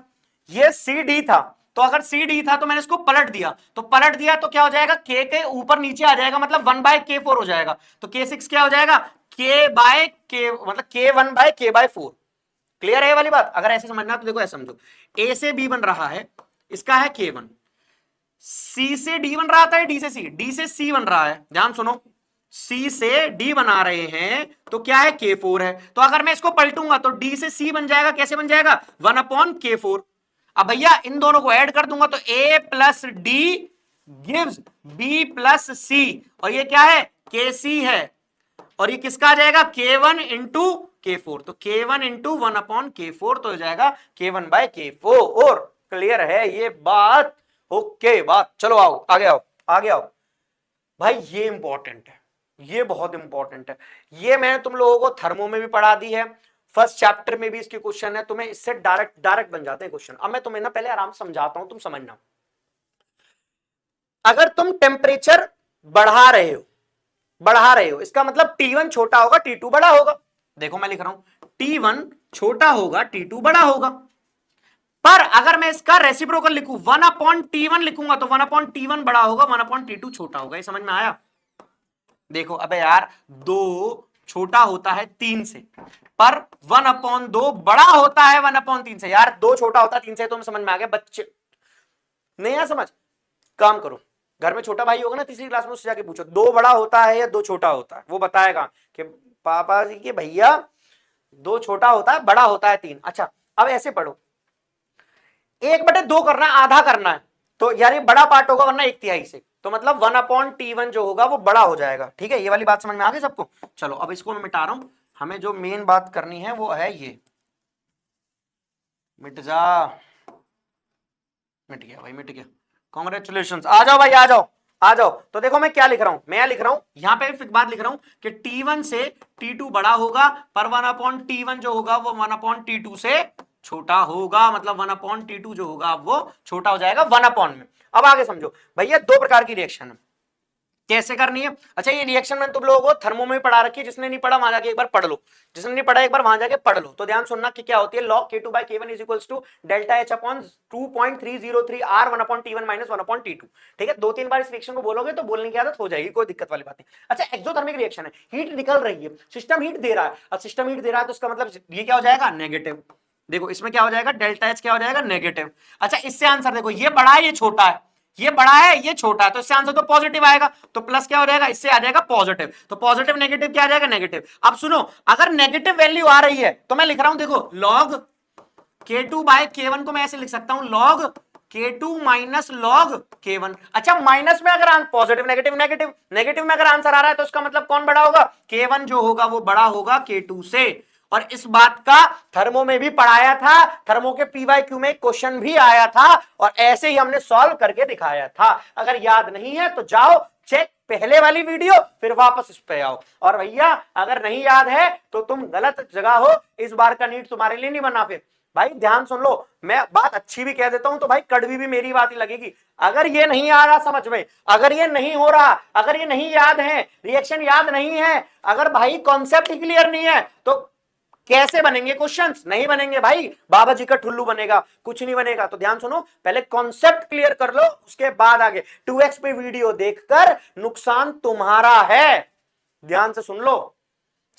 ये सी डी था, तो अगर सी डी था तो मैंने इसको पलट दिया, तो पलट दिया तो क्या हो जाएगा, के ऊपर नीचे आ जाएगा, मतलब 1/K4 हो जाएगा। तो K6 क्या हो जाएगा, K/K, मतलब K1/K/4। क्लियर है वाली बात, अगर ऐसे समझना तो देखो ऐसे समझो, ए से बी बन रहा है, इसका है K1, सी से डी बन रहा था, डी से सी, डी से सी बन रहा है, ध्यान सुनो, सी से डी बना रहे हैं तो क्या है, K4 है। तो अगर मैं इसको पलटूंगा तो डी से सी बन जाएगा, कैसे बन जाएगा, 1/K4। अब भैया इन दोनों को ऐड कर दूंगा तो A plus D gives B plus C, और ये क्या है, KC है, और ये किसका आ जाएगा, K1 इंटू K4, तो K1 इंटू 1/K4 तो हो जाएगा K1/K4। और क्लियर है ये बात, ओके बात, चलो आओ आगे, आओ आगे आओ। भाई ये इंपॉर्टेंट है, ये बहुत इंपॉर्टेंट है, ये मैंने तुम लोगों को थर्मो में भी पढ़ा दी है, फर्स्ट चैप्टर में भी इसके क्वेश्चन है, तुम्हें इससे डायरेक्ट बन जाते हैं क्वेश्चन। अब मैं तुम्हें ना पहले आराम से समझाता हूं, तुम समझना। अगर तुम टेम्परेचर बढ़ा रहे हो इसका मतलब T1 छोटा होगा, T2 बड़ा होगा। देखो मैं लिख रहा हूं, T1 छोटा होगा, T2 बड़ा होगा। पर अगर मैं इसका रेसिप्रोकल लिखूं, 1/T1 लिखूंगा तो 1/T1 बड़ा होगा, 1/T2 छोटा होगा। ये समझ में आया। देखो अबे यार, 2 छोटा होता है 3 से, पर 1/2 बड़ा होता है 1/3 से। यार 2 छोटा होता है 3 से, तुम समझ में आ गया बच्चे? नहीं आ समझ? काम करो, घर में छोटा भाई होगा ना तीसरी क्लास में, उससे जाके पूछो 2 बड़ा होता है या 2 छोटा होता है, वो बताएगा कि पापा जी के भैया 2 छोटा होता है, बड़ा होता है 3। अच्छा अब ऐसे पढ़ो, 1/2 करना है, आधा करना है, तो यार ये बड़ा पार्ट होगा, वरना 1/3 से, तो मतलब 1/T1 जो होगा वो बड़ा हो जाएगा। ठीक है, ये वाली बात समझ में आ गई सबको? चलो अब इसको मैं मिटा रहा हूं, हमें जो मेन बात करनी है वो है ये। मिट जा, मिट गया भाई, मिट गया। कॉन्ग्रेचुलेशन, आ जाओ भाई, आ जाओ आ जाओ। तो देखो मैं क्या लिख रहा हूं, मैं लिख रहा हूं यहां पे फिर बात लिख रहा हूं कि T1 से T2 बड़ा होगा, पर 1/T1 जो होगा वो 1/T2 से छोटा होगा, मतलब 1/T2 जो होगा वो छोटा हो जाएगा 1 में। अब आगे समझो भैया, 2 प्रकार की रिएक्शन है, कैसे करनी है? अच्छा ये रिएक्शन मैंने तुम लोगों को थर्मो में पढ़ा रखी है, जिसने नहीं पढ़ा वहां जाके एक बार पढ़ लो, जिसने नहीं पढ़ा एक बार वहां जाके पढ़ लो। तो ध्यान सुनना कि क्या होती है, log K2/K1 is equals to delta H upon 2.303 R 1/T1 minus 1/T2। ठीक है, 2-3 बार इस रिएक्शन को बोलोगे तो बोलने की आदत हो जाएगी, कोई दिक्कत वाली बात नहीं। अच्छा एक्सोथर्मिक रिएक्शन है, हीट निकल रही है, सिस्टम हीट दे रहा है। अब सिस्टम हीट दे रहा है तो उसका मतलब ये क्या हो जाएगा, नेगेटिव। देखो इसमें क्या हो जाएगा, डेल्टा H क्या हो जाएगा, नेगेटिव। अच्छा इससे आंसर देखो, ये बड़ा है ये छोटा है, ये बड़ा है ये छोटा है, तो इससे आंसर तो पॉजिटिव आएगा, तो प्लस क्या हो जाएगा, इससे आ जाएगा पॉजिटिव। तो पॉजिटिव नेगेटिव क्या आ जाएगा, नेगेटिव। अब सुनो, अगर नेगेटिव वैल्यू आ रही है तो मैं लिख रहा हूं, देखो log K2/K1 को मैं ऐसे लिख सकता हूं, log K2 minus log K1। अच्छा माइनस में अगर पॉजिटिव नेगेटिव नेगेटिव, नेगेटिव में अगर आंसर आ रहा है तो उसका मतलब कौन बड़ा होगा, K1 जो होगा वो बड़ा होगा K2 से। और इस बात का थर्मो में भी पढ़ाया था, थर्मो के पीवाईक्यू में क्वेश्चन भी आया था, और ऐसे ही हमने सॉल्व करके दिखाया था। अगर याद नहीं है तो जाओ चेक पहले वाली वीडियो, फिर वापस इस पे आओ। और भैया अगर नहीं याद है तो तुम गलत जगह हो, इस बार का नीट तुम्हारे लिए नहीं बना। फिर भाई ध्यान सुन लो, मैं बात अच्छी भी कह देता हूं तो भाई कड़वी भी मेरी बात ही लगेगी। अगर ये नहीं आ रहा समझ में, अगर ये नहीं हो रहा, अगर ये नहीं याद है, रिएक्शन याद नहीं है, अगर भाई कॉन्सेप्ट ही क्लियर नहीं है, तो कैसे बनेंगे क्वेश्चंस? नहीं बनेंगे भाई, बाबा जी का ठुल्लू बनेगा, कुछ नहीं बनेगा। तो ध्यान सुनो, पहले कॉन्सेप्ट क्लियर कर लो, उसके बाद आगे। 2x पे वीडियो देखकर नुकसान तुम्हारा है, ध्यान से सुन लो,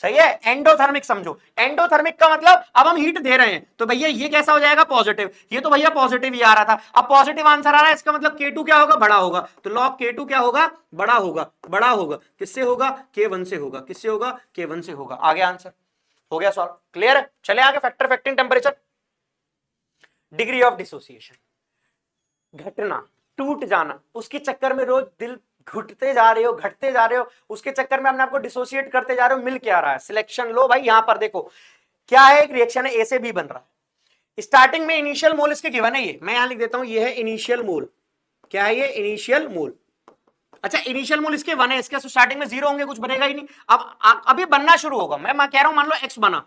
सही है। एंडोथर्मिक समझो, एंडोथर्मिक का मतलब अब हम हीट दे रहे हैं तो भैया ये कैसा हो जाएगा, पॉजिटिव। ये तो भैया पॉजिटिव ही आ रहा था, अब पॉजिटिव आंसर आ रहा है, इसका मतलब K2 क्या होगा, बड़ा होगा। तो log K2 क्या होगा, बड़ा होगा। बड़ा होगा किससे होगा, K1 से होगा। किससे होगा, K1 से होगा। आगे आंसर हो गया सॉल्व, क्लियर है। चले आगे, फैक्टर, फैक्टिंग, टेम्परेचर, डिग्री ऑफ डिसोसिएशन। घटना, टूट जाना, उसके चक्कर में रोज दिल घुटते जा रहे हो, घटते जा रहे हो, उसके चक्कर में अपने आपको डिसोसिएट करते जा रहे हो, मिल क्या रहा है, सिलेक्शन लो भाई। यहां पर देखो क्या है, एक रिएक्शन है, ए से बी बन रहा है, स्टार्टिंग में इनिशियल मोल इसके गिवन है, ये मैं यहां लिख देता हूं, ये है इनिशियल मोल। क्या है ये, इनिशियल मोल। अच्छा इनिशियल मोल इसके 1 है, इसके स्टार्टिंग में 0 होंगे, कुछ बनेगा ही नहीं। अब अभी बनना शुरू होगा, मैं कह रहा हूं मान लो x बना,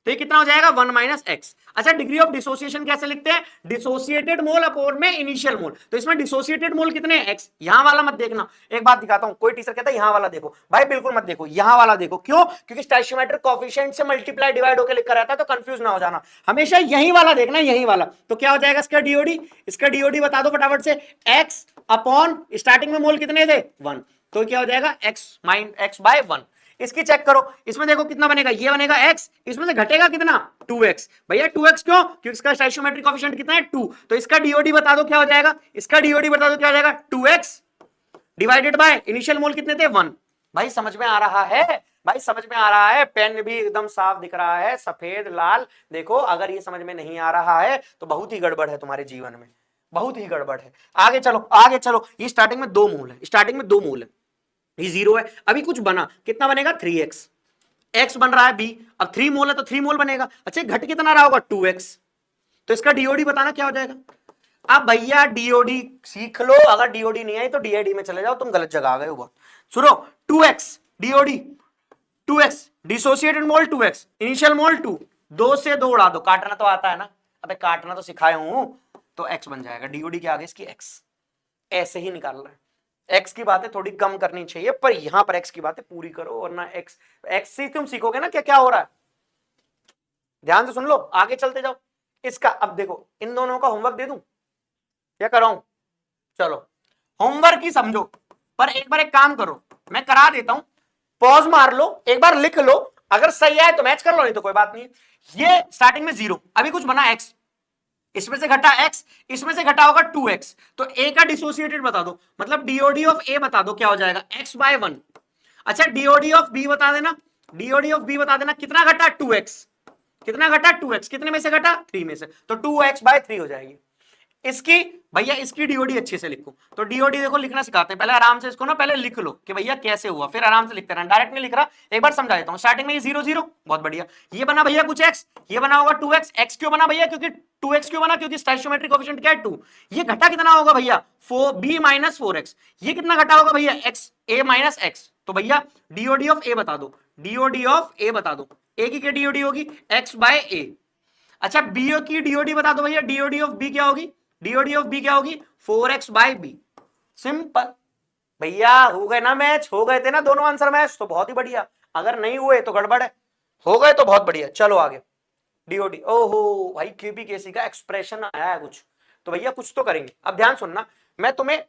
तो ये कितना हो जाएगा, 1 माइनस एक्स। अच्छा डिग्री ऑफ डिसोसिएशन कैसे लिखते हैं, डिसोसिएटेड मोल अपॉन में इनिशियल मोल। तो इसमें डिसोसिएटेड मोल कितने हैं, एक्स। यहां वाला मत देखना, एक बात दिखाता हूं, कोई टीचर कहता है यहां वाला देखो, भाई बिल्कुल मत देखो, यहां वाला देखो। क्यों, क्योंकि स्टोइचियोमेट्रिक कोएफिशिएंट से मल्टीप्लाई डिवाइड होकर लिखा रहता है, तो कंफ्यूज ना हो जाना, हमेशा यही वाला देखना, यही वाला। तो क्या हो जाएगा इसका डीओडी, इसका डीओडी बता दो फटाफट से, एक्स अपॉन स्टार्टिंग में मोल कितने थे, 1, तो क्या हो जाएगा x/1। इसकी चेक करो, इसमें देखो कितना बनेगा, ये बनेगा x, इसमें से घटेगा कितना, 2x। भैया 2x क्यों, क्योंकि इसका स्टोइचियोमेट्रिक कोएफिशिएंट कितना है, 2। तो इसका डीओडी बता दो क्या हो जाएगा, इसका डीओडी बता दो क्या हो जाएगा, 2x डिवाइडेड बाय इनिशियल मोल कितने थे, 1। भाई समझ में आ रहा है, भाई समझ में आ रहा है, पेन भी एकदम साफ दिख रहा है, सफेद लाल। देखो अगर ये समझ में नहीं आ रहा है तो बहुत ही गड़बड़ है तुम्हारे जीवन में, बहुत ही गड़बड़ है। आगे चलो, आगे चलो, ये स्टार्टिंग में 2 मोल है, स्टार्टिंग में 2 मोल है, ये 0 है, अभी कुछ बना, कितना बनेगा, 3x, x बन रहा है b, अब 3 मोल है तो 3 मोल बनेगा। अच्छा घट कितना रहा होगा, 2x, तो इसका डीओडी बताना क्या हो जाएगा। अब भैया डीओडी सीख लो, अगर डीओडी नहीं आई तो डीआईडी में चले जाओ, तुम गलत जगह आ गए हो बहुत। सुनो 2x डीओडी, 2x डिसोसिएटेड मोल 2x, इनिशियल मोल 2, 2 से 2 उड़ा दो, काटना तो आता है ना, अबे काटना तो सिखाया हूं, तो x बन जाएगा, डीओडी के आगे इसकी x, ऐसे ही निकालना है। x की बातें थोड़ी कम करनी चाहिए, पर यहां पर x की बातें पूरी करो, वरना x से तुम सीखोगे ना क्या क्या हो रहा है। ध्यान से सुन लो, आगे चलते जाओ। इसका अब देखो, इन दोनों का होमवर्क दे दूं या कराऊं, चलो होमवर्क ही समझो, पर एक बार एक काम करो, मैं करा देता हूं, पॉज मार लो, एक बार लिख लो, अगर सही आए तो मैच कर लो, नहीं तो कोई बात नहीं है। ये स्टार्टिंग में 0, अभी कुछ बना x, इसमें से घटा x, इसमें से घटा होगा 2x, तो a का डिसोसिएटेड बता दो, मतलब डीओडी ऑफ a बता दो, क्या हो जाएगा x/1। अच्छा डीओडी ऑफ b बता देना, डीओडी ऑफ b बता देना, कितना घटा 2x, कितना घटा 2x, कितने में से घटा 3 में से, तो 2x/3 हो जाएगी। इसकी भैया इसकी डीओडी अच्छे से लिखो, तो डीओडी देखो लिखना सिखाते हैं, पहले आराम से इसको ना पहले लिख लो कि भैया कैसे हुआ, फिर आराम से लिखते रहना, डायरेक्ट नहीं लिख रहा, एक बार समझा देता हूं। स्टार्टिंग में ये 0 0, बहुत बढ़िया, ये बना भैया कुछ x, ये बना होगा 2x, x क्यों बना भैया, क्योंकि 2x क्यों बना, क्योंकि स्टोइचियोमेट्रिक कोएफिशिएंट क्या है 2, ये घटा कितना होगा भैया 4b-4x, ये कितना घटा होगा भैया x, a-x, तो भैया डीओडी ऑफ a बता दो, डीओडी ऑफ a बता दो, a की क्या डीओडी होगी x/a। अच्छा बी की डीओडी बता दो भैया, डीओडी ऑफ बी क्या होगी, डीओडी ऑफ बी क्या होगी 4x/b। सिंपल भैया, हो गए ना मैच, हो गए थे ना दोनों आंसर मैच, तो बहुत ही बढ़िया, अगर नहीं हुए तो गड़बड़ है, हो गए तो बहुत बढ़िया। चलो आगे, डीओडी, ओहो भाई केपीकेसी का एक्सप्रेशन आया है कुछ, तो भैया कुछ तो करेंगे। अब ध्यान सुनना, मैं तुम्हें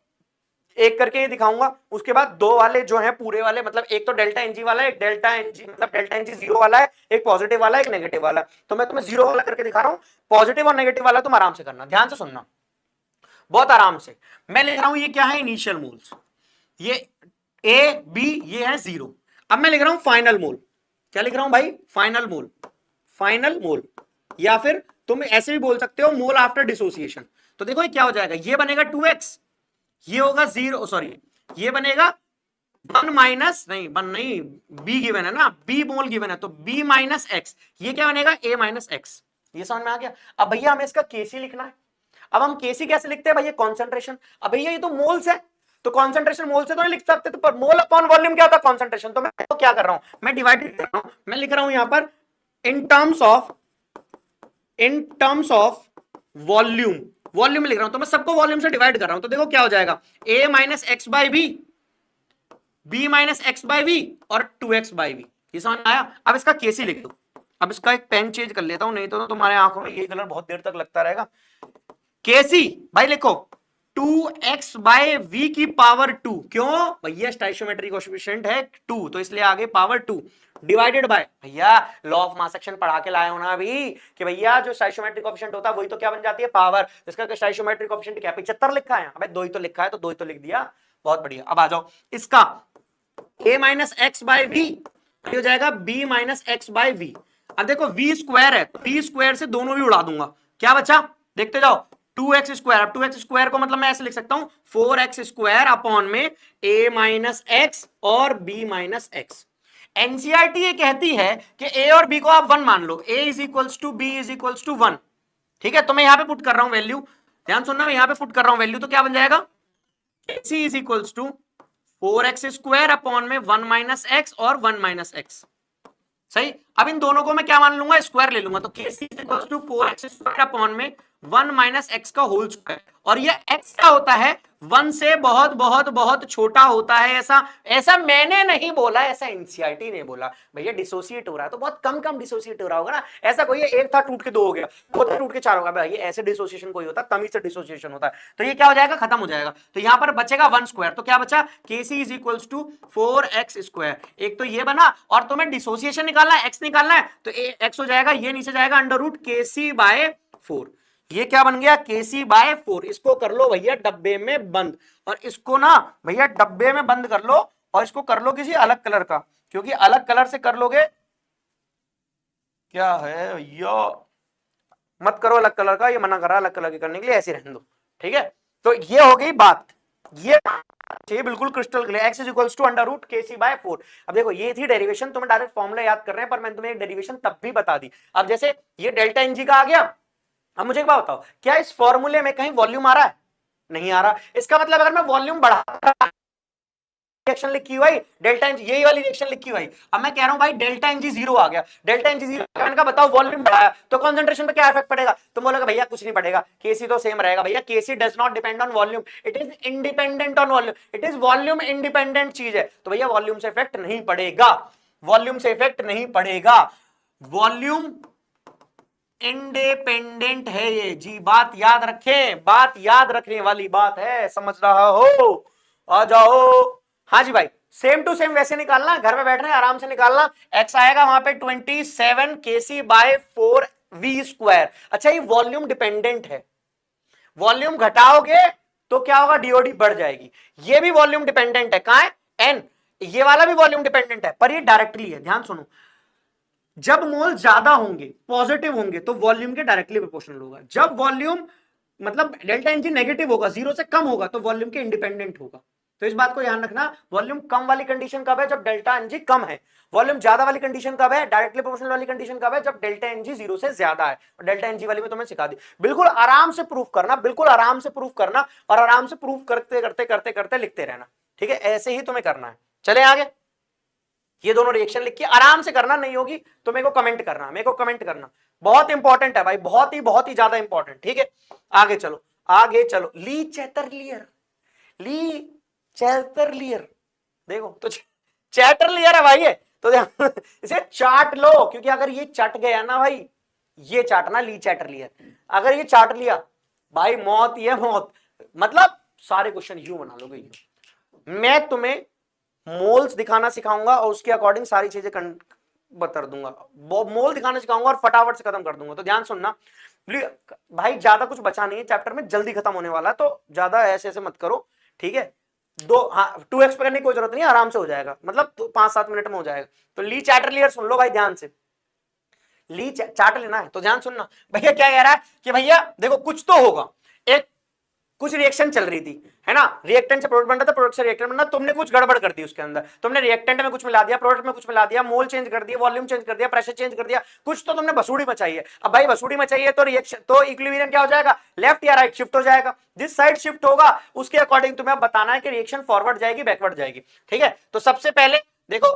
एक करके ये दिखाऊंगा, उसके बाद दो वाले जो है पूरे वाले, मतलब एक तो डेल्टा एनजी वाला है, एक डेल्टा एनजी मतलब डेल्टा एनजी 0 वाला है, एक पॉजिटिव वाला है, एक नेगेटिव वाला है, तो मैं तुम्हें 0 वाला करके दिखा रहा हूं, पॉजिटिव और नेगेटिव वाला तुम आराम से करना, ध्यान से सुनना बहुत आराम से। मैं लिख रहा हूं ये क्या है, इनिशियल मोल्स, ये ए बी, ये है 0। अब मैं लिख रहा हूं फाइनल मोल, क्या लिख रहा हूं भाई, फाइनल मोल, फाइनल मोल, या फिर तुम ऐसे भी बोल सकते हो मोल आफ्टर डिसोसिएशन। तो देखो ये क्या हो जाएगा, ये बनेगा 2x, ये होगा 0, सॉरी ये बनेगा 1 माइनस, नहीं 1 नहीं, b गिवन है ना, b मोल गिवन है, तो b-x, ये क्या बनेगा a-x। ये समझ में आ गया। अब भैया हमें इसका केसी लिखना है, अब हम केसी कैसे लिखते हैं भैया, कॉन्सेंट्रेशन। अब भैया ये तो मोल्स है, तो कॉन्सेंट्रेशन मोल से तो नहीं लिख सकते, तो पर मोल अपॉन वॉल्यूम क्या होता है, कॉन्सेंट्रेशन। तो मैं तो क्या कर रहा हूं, मैं डिवाइडेड कर रहा हूं, मैं लिख रहा हूं यहां पर in terms of volume, volume लिख रहा हूं, तो मैं सबको वॉल्यूम से डिवाइड कर रहा हूं, तो देखो क्या हो जाएगा a-x/b, b-x/v और 2x/v। ये समझ आया। अब इसका केसी लिख दो, अब इसका एक पेन चेंज कर लेता हूं, नहीं तो तुम्हारे आंखों में ये कलर बहुत देर तक लगता रहेगा। केसी भाई लिखो 2x/v की पावर 2, क्यों भैया स्टोइचियोमेट्रिक कोएफिशिएंट है 2, तो इसलिए आगे पावर 2 डिवाइडेड बाय, भैया लॉ ऑफ मास एक्शन पढ़ा के लाए हो ना अभी, कि भैया जो स्टोइचियोमेट्रिक कोएफिशिएंट होता है वही तो क्या बन जाती है, पावर। इसका स्टोइचियोमेट्रिक कोएफिशिएंट क्या 75 लिखा है, अबे 2 ही तो लिखा है, तो 2 ही तो लिख दिया, बहुत बढ़िया। अब आ जाओ, इसका a-x/v हो जाएगा b-x/v। अब देखो v स्क्वायर है, v स्क्वायर से दोनों भी उड़ा दूंगा, क्या बचा देखते जाओ, 2x स्क्वायर। अब 2x स्क्वायर को मतलब मैं ऐसे लिख सकता हूं 4x स्क्वायर अपॉन में a-x और b-x। एनसीईआरटी ये कहती है कि a और b को आप 1 मान लो, a is equals to b is equals to 1, ठीक है। तो मैं यहां पे पुट कर रहा हूं वैल्यू, ध्यान सुनना, मैं यहां पे पुट कर रहा हूं वैल्यू, तो क्या बन जाएगा c is equals to 4x square upon में 1 - x और 1 - x, सही। अब इन दोनों को मैं क्या मान लूंगा, स्क्वायर ले लूंगा, तो kc is equal to 4x square upon में 1 - x का होल स्क्वायर, और ये x क्या होता है 1 से बहुत बहुत बहुत छोटा होता है, ऐसा ऐसा मैंने नहीं बोला, ऐसा एनसीईआरटी ने बोला। भैया डिसोसिएट हो रहा है तो बहुत कम कम डिसोसिएट हो रहा होगा ना, ऐसा कोई एक था टूट के 2 हो गया, 2 था टूट के 4 होगा, भाई ऐसे डिसोसिएशन कोई होता, तमीज से डिसोसिएशन होता है। तो ये क्या हो जाएगा, खत्म हो जाएगा, तो यहां पर बचेगा 1 स्क्वायर, तो क्या बचा kc is equal to 4x square. एक तो ये बना, और तुम्हें डिसोसिएशन निकालना है, x निकालना है, तो x हो जाएगा, ये नीचे जाएगा अंडर रूट kc/4। ये क्या बन गया kc/4। इसको कर लो भैया डब्बे में बंद, और इसको ना भैया डब्बे में बंद कर लो, और इसको कर लो किसी अलग कलर का, क्योंकि अलग कलर से कर लोगे, क्या है भैया मत करो अलग कलर का, ये मना कर रहा है अलग कलर के करने के लिए, ऐसे रहने दो, ठीक है। तो ये हो गई बात, ये चाहिए बिल्कुल crystal clear, x is equals to under root kc/4। अब देखो ये थी डेरिवेशन, तुम्हें डायरेक्ट फॉर्मूला याद कर रहे हैं, पर मैंने तुम्हें एक डेरिवेशन तब भी बता दी। अब जैसे ये डेल्टा एनजी का आ गया, अब मुझे एक बात बताओ, क्या इस फॉर्मूले में कहीं वॉल्यूम आ रहा है, नहीं आ रहा। इसका मतलब अगर मैं वॉल्यूम बढ़ा रिएक्शन लिखी हुई डेल्टा एनजी, यही वाली रिएक्शन लिखी हुई, अब मैं कह रहा हूं भाई डेल्टा एनजी 0 आ गया, डेल्टा एनजी 0, मैंने कहा बताओ वॉल्यूम बढ़ाया तो कंसंट्रेशन पे क्या इफेक्ट पड़ेगा, तुम बोलोगे भैया कुछ नहीं पड़ेगा, केसी तो सेम रहेगा। भैया KC does not depend on volume, it is independent on volume, it is volume independent चीज है, तो भैया वॉल्यूम से इफेक्ट नहीं पड़ेगा, वॉल्यूम से इफेक्ट नहीं पड़ेगा, वॉल्यूम इंडिपेंडेंट है ये जी, बात याद रखें, बात याद रखने वाली बात है, समझ रहा हो, आ जाओ। हाँ जी भाई, सेम टू सेम वैसे निकालना, घर में बैठ रहे हैं आराम से निकालना। x आएगा वहां पे 27 kc बाय 4 v स्क्वायर। अच्छा ये वॉल्यूम डिपेंडेंट है, वॉल्यूम घटाओगे तो क्या होगा, डीओडी बढ़ जाएगी। ये भी वॉल्यूम डिपेंडेंट है, कहां है, एन, ये वाला भी वॉल्यूम डिपेंडेंट है, पर ये डायरेक्टली है। ध्यान सुनो, जब मोल ज्यादा होंगे, पॉजिटिव होंगे, तो वॉल्यूम के डायरेक्टली प्रोपोर्शनल होगा। जब वॉल्यूम मतलब डेल्टा एनजी नेगेटिव होगा, जीरो से कम होगा, तो वॉल्यूम के इंडिपेंडेंट होगा। तो इस बात को ध्यान रखना, वॉल्यूम कम वाली कंडीशन कब है, जब डेल्टा एनजी कम है। वॉल्यूम ज्यादा वाली कंडीशन कब है, डायरेक्टली प्रोपोर्शनल वाली कंडीशन कब है, जब डेल्टा एनजी जीरो से ज्यादा है। और डेल्टा एनजी वाली में तुम्हें सिखा दी, बिल्कुल आराम से प्रूफ करना, बिल्कुल आराम से प्रूफ करना, और आराम से प्रूफ करते करते करते करते लिखते रहना, ठीक है, ऐसे ही तुम्हें करना है। चले आगे, ये दोनों रिएक्शन लिख के आराम से करना, नहीं होगी तो मेरे को कमेंट करना, मेरे को कमेंट करना, बहुत इंपॉर्टेंट है भाई, बहुत ही ज्यादा इंपॉर्टेंट, ठीक है। आगे चलो, आगे चलो, ली चैटरलियर, ली चैटरलियर, देखो तो चैटरलियर है भाई ये, तो इसे चाट लो, क्योंकि अगर ये चट गया ना भाई, ये चाटना, ली चैटरलियर, अगर ये चाट लिया भाई मौत ही है, मौत। मतलब सारे क्वेश्चन यूं बना लोगे, मैं तुम्हें मोल्स दिखाना सिखाऊंगा और उसके अकॉर्डिंग सारी चीजें बता दूंगा, मोल दिखाना सिखाऊंगा और फटाफट से खत्म कर दूंगा। तो ध्यान सुनना भाई, ज्यादा कुछ बचा नहीं है चैप्टर में, जल्दी खत्म होने वाला, तो ज्यादा ऐसे ऐसे मत करो, ठीक है। 2x पे करने की कोई जरूरत नहीं है, आराम से हो जाएगा, मतलब 5-7 मिनट में हो जाएगा। तो ली चैटरलियर सुन लो भाई ध्यान से, ली चाट लेना है तो ध्यान सुनना। भैया क्या कह रहा है कि भैया देखो कुछ तो होगा, एक कुछ रिएक्शन चल रही थी, है ना, रिएक्टेंट से प्रोडक्ट बन रहा था, प्रोडक्ट से रिएक्टेंट बनना, तुमने कुछ गड़बड़ कर दी उसके अंदर, तुमने रिएक्टेंट में कुछ मिला दिया, प्रोडक्ट में कुछ मिला दिया, मोल चेंज कर दिया, वॉल्यूम चेंज कर दिया, प्रेशर चेंज कर दिया, कुछ तो तुमने बसूड़ी मचाई है। अब भाई बसूड़ी मचाई है तो रिएक्शन, तो इक्विलिब्रियम क्या हो जाएगा, लेफ्ट या राइट शिफ्ट हो जाएगा। जिस साइड शिफ्ट होगा उसके अकॉर्डिंग तुम्हें बताना है कि रिएक्शन फॉरवर्ड जाएगी बैकवर्ड जाएगी, ठीक है। तो सबसे पहले देखो,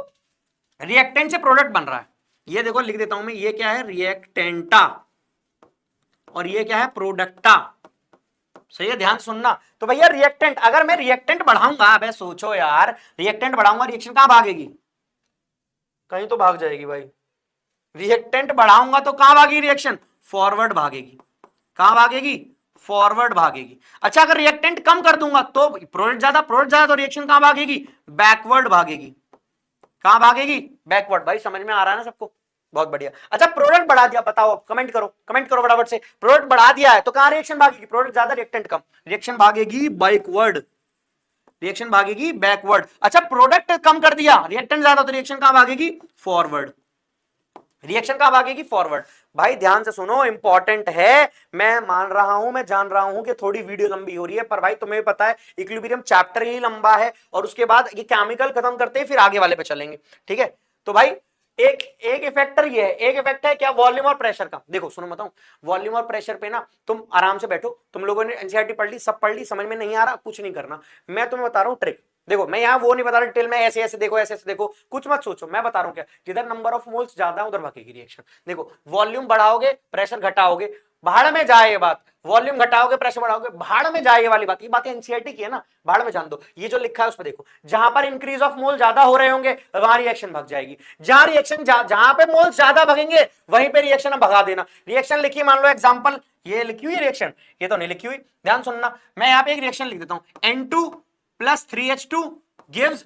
रिएक्टेंट से प्रोडक्ट बन रहा है, ये देखो लिख देता हूं मैं, ये क्या है, रिएक्टेंटा, और ये क्या है, प्रोडक्टा, सही है, ध्यान सुनना। तो भैया रिएक्टेंट, अगर मैं रिएक्टेंट बढ़ाऊंगा, अबे सोचो यार, रिएक्टेंट बढ़ाऊंगा, रिएक्शन कहां भागेगी, कहीं तो भाग जाएगी भाई। रिएक्टेंट बढ़ाऊंगा तो कहां भागेगी रिएक्शन, फॉरवर्ड भागेगी, कहां भागेगी, फॉरवर्ड भागेगी। अच्छा अगर रिएक्टेंट कम कर दूंगा तो प्रोडक्ट ज्यादा तो रिएक्शन कहां भागेगी, बैकवर्ड भागेगी, कहां भागेगी, बैकवर्ड। भाई समझ में आ रहा है ना सबको, बहुत बढ़िया। अच्छा प्रोडक्ट बढ़ा दिया, बताओ, कमेंट करो फटाफट से, प्रोडक्ट बढ़ा दिया है तो कहां रिएक्शन भागेगी, प्रोडक्ट ज्यादा रिएक्टेंट कम, रिएक्शन भागेगी बैकवर्ड, रिएक्शन भागेगी बैकवर्ड। अच्छा प्रोडक्ट कम कर दिया, रिएक्टेंट ज्यादा, तो रिएक्शन कहां भागेगी, फॉरवर्ड, रिएक्शन कहां भागेगी, फॉरवर्ड। भाई ध्यान से सुनो, इंपॉर्टेंट है, मैं मान रहा हूं, मैं जान रहा हूं कि थोड़ी वीडियो लंबी हो रही है, पर भाई तुम्हें भी पता है इक्विलिब्रियम चैप्टर ही लंबा है, और उसके बाद ये केमिकल खत्म करते हैं फिर आगे वाले पे चलेंगे, ठीक है। तो भाई एक इफेक्टर ये है, एक इफेक्ट है क्या, वॉल्यूम और प्रेशर का। देखो सुनो बताऊं, वॉल्यूम और प्रेशर पे ना तुम आराम से बैठो, तुम लोगों ने एनसीईआरटी पढ़ ली, सब पढ़ ली, समझ में नहीं आ रहा कुछ नहीं करना, मैं तुम्हें बता रहा हूं ट्रिक। देखो मैं यहाँ वो नहीं बता रहा डिटेल में, ऐसे ऐसे देखो, ऐसे ऐसे देखो, कुछ मत सोचो, मैं बता रहा हूँ क्या, जिधर नंबर ऑफ मोल्स ज्यादा है उधर भागेगी रिएक्शन। देखो वॉल्यूम बढ़ाओगे प्रेशर घटाओगे, भाड़ में जाए ये बात, वॉल्यूम घटाओगे प्रेशर बढ़ाओगे, भाड़ में जाए ये वाली बात, ये बातें एनसीईआरटी की है ना, भाड़ में जान दो। ये जो लिखा है उस पर देखो, जहां पर इंक्रीज ऑफ मोल ज्यादा हो रहे होंगे वहां रिएक्शन भाग जाएगी, जहां रिएक्शन जहां पे मोल ज्यादा भागेंगे वहीं पे रिएक्शन भगा देना। रिएक्शन लिखी, मान लो एग्जांपल ये लिखी हुई रिएक्शन, ये तो नहीं लिखी हुई, ध्यान सुनना, मैं यहाँ पे एक रिएक्शन लिख देता हूं, N2 + 3H2 गिव्स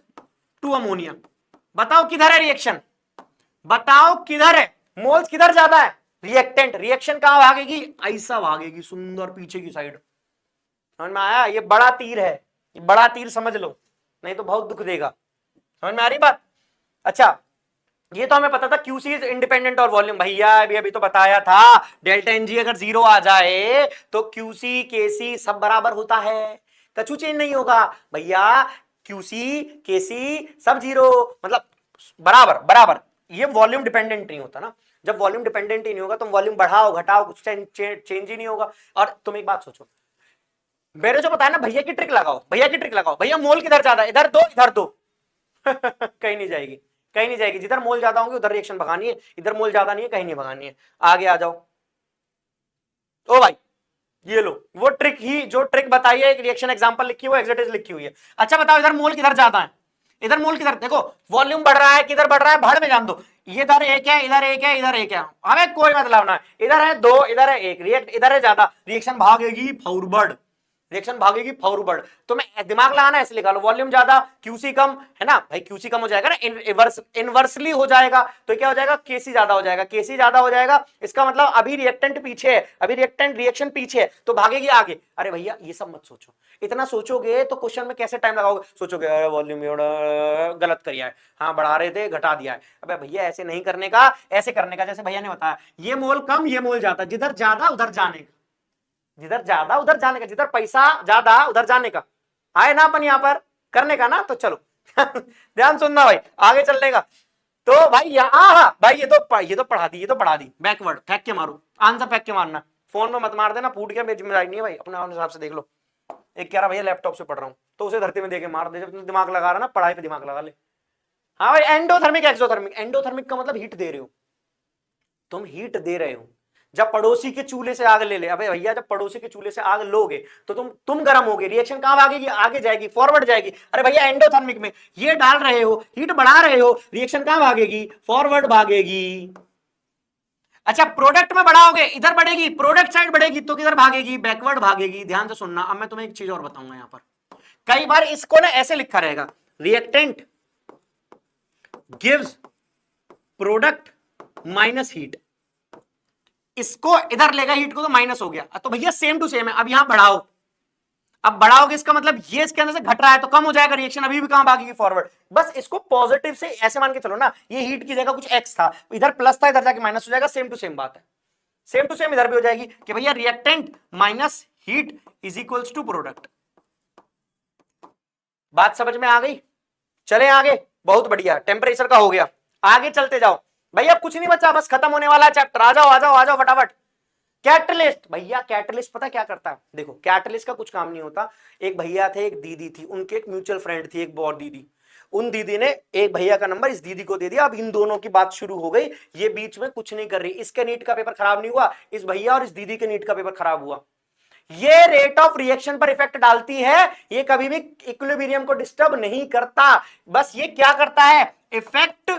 2 अमोनिया। बताओ किधर है रिएक्शन, बताओ किधर है, मोल्स किधर ज्यादा है, रिएक्टेंट, रिएक्शन कहां भागेगी, ऐसा भागेगी सुंदर पीछे की साइड। समझ में आया, ये बड़ा तीर है, ये बड़ा तीर समझ लो, नहीं तो बहुत दुख देगा। समझ में आ रही बात। अच्छा ये तो हमें पता था क्यूसी इज इंडिपेंडेंट और वॉल्यूम, भैया अभी तो बताया था, डेल्टा एनजी अगर 0 आ जाए तो क्यूसी केसी सब बराबर होता है, कछु चेंज नहीं होगा भैया, क्यूसी केसी सब 0, मतलब बराबर बराबर। ये वॉल्यूम डिपेंडेंट नहीं होता ना, जब वॉल्यूम डिपेंडेंट ही नहीं होगा तुम वॉल्यूम बढ़ाओ घटाओ कुछ चेंज ही नहीं होगा। और तुम एक बात सोचो, मेरे जो बताया ना, भैया की ट्रिक लगाओ, भैया की ट्रिक लगाओ, भैया मोल किधर ज्यादा, इधर दो इधर दो कहीं नहीं जाएगी, कहीं नहीं जाएगी, जिधर मोल ज्यादा होंगे उधर रिएक्शन भगानी है, इधर मोल ज्यादा नहीं है कहीं नहीं भगानी है। आगे आ जाओ, ओ भाई ये लो वो ट्रिक ही, जो ट्रिक बताई है, एक रिएक्शन एग्जांपल लिखी हुई है, एग्जैक्ट लिखी हुई है। अच्छा बताओ इधर मोल किधर ज्यादा है, इधर मोल किधर, देखो वॉल्यूम बढ़ रहा है किधर बढ़ रहा है, भाड़ में जान दो, इधर एक है इधर एक है इधर एक है, हमें कोई मतलब ना, इधर है 2 इधर है 1, रिएक्ट इधर है ज्यादा, रिएक्शन भागेगी फॉरवर्ड, रिएक्शन भागेगी फॉरवर्ड। तो मैं दिमाग लगाना ऐसे लिखा लो, वॉल्यूम ज्यादा क्यूसी कम है ना भाई, क्यूसी कम हो जाएगा ना, इनवर्सली हो जाएगा, तो क्या हो जाएगा, केसी ज्यादा हो जाएगा, केसी ज्यादा हो जाएगा, इसका मतलब अभी रिएक्टेंट पीछे है, अभी रिएक्टेंट रिएक्शन पीछे है तो भागेगी आगे। अरे भैया ये सब मत सोचो, इतना सोचोगे तो क्वेश्चन में कैसे टाइम लगाओगे, सोचोगे अरे वॉल्यूम गलत किया है, हाँ बढ़ा रहे थे घटा दिया है। अबे भैया ऐसे नहीं करने का, ऐसे करने का, जैसे भैया ने बताया ये मोल कम ये मोल ज्यादा, जिधर ज्यादा उधर जाने का, जिधर ज्यादा उधर जाने का, जिधर पैसा ज्यादा उधर जाने का, आए ना अपन यहां पर करने का ना, तो चलो ध्यान सुनना भाई, आगे चलने का। तो भाई यहाँ भाई ये तो पढ़ा दी, ये तो पढ़ा दी, बैकवर्ड फेंक के मारो, आंसर फेंक के मारना, फोन में मत मार देना, फूट गया मेरी जिम्मेदारी नहीं है भाई, अपने हिसाब से देख लो। एक कह रहा भैया लैपटॉप से पढ़ रहा हूँ, तो उसे धरती में देके मार दे, जब तुम दिमाग लगा रहा ना पढ़ाई पे दिमाग लगा ले। हाँ भाई एंडोथर्मिक एक्सोथर्मिक, एंडोथर्मिक का मतलब हीट दे रहे हो, तुम हीट दे रहे हो। जब पड़ोसी के चूल्हे से आग ले ले, अबे भैया जब पड़ोसी के चूल्हे से आग लोगे तो तुम गर्म होगे, रिएक्शन कहां भागेगी, आगे जाएगी, फॉरवर्ड जाएगी। अरे भैया एंडोथर्मिक में ये डाल रहे हो, हीट बढ़ा रहे हो, रिएक्शन कहां भागेगी, फॉरवर्ड भागेगी। अच्छा प्रोडक्ट में बढ़ाओगे इधर बढ़ेगी, प्रोडक्ट साइड बढ़ेगी तो किधर भागेगी, बैकवर्ड भागेगी। ध्यान से सुनना, अब मैं तुम्हें एक चीज और बताऊंगा यहां पर, कई बार इसको ना ऐसे लिखा रहेगा, reactant gives product minus heat, इसको इधर लेगा हीट को तो माइनस हो गया, तो भैया सेम टू सेम है। अब यहां बढ़ाओ, अब बढ़ाओगे इसका मतलब ये इसके अंदर से घट रहा है तो कम हो जाएगा, रिएक्शन अभी भी कहां भागेगी, फॉरवर्ड। बस इसको पॉजिटिव से ऐसे मान के चलो ना, ये हीट की जगह कुछ एक्स था, इधर प्लस था, इधर जाके माइनस हो जाएगा, सेम टू सेम बात है, सेम टू सेम इधर भी हो जाएगी कि भैया reactant minus heat is equals to product. बात समझ में आ गई, चले आगे, बहुत बढ़िया, टेम्परेचर का हो गया, आगे चलते जाओ भैया, कुछ नहीं बचा, बस खत्म होने वाला है चैप्टर, आ जाओ आ जाओ आ जाओ फटाफट। कैटलिस्ट, भैया कैटलिस्ट पता क्या करता है, देखो कैटलिस्ट का कुछ काम नहीं होता। एक भैया थे एक दीदी थी, उनके एक म्यूचुअल फ्रेंड थी एक और दीदी, उन दीदी ने एक भैया का नंबर इस दीदी को दे दिया, अब इन दोनों की बात शुरू हो गई, ये बीच में कुछ नहीं कर रही, इसके नीट का पेपर खराब नहीं हुआ, इस भैया और इस दीदी के नीट का पेपर खराब हुआ। ये रेट ऑफ रिएक्शन पर इफेक्ट डालती है, ये कभी भी इक्विलिब्रियम को डिस्टर्ब नहीं करता, बस ये क्या करता है, effect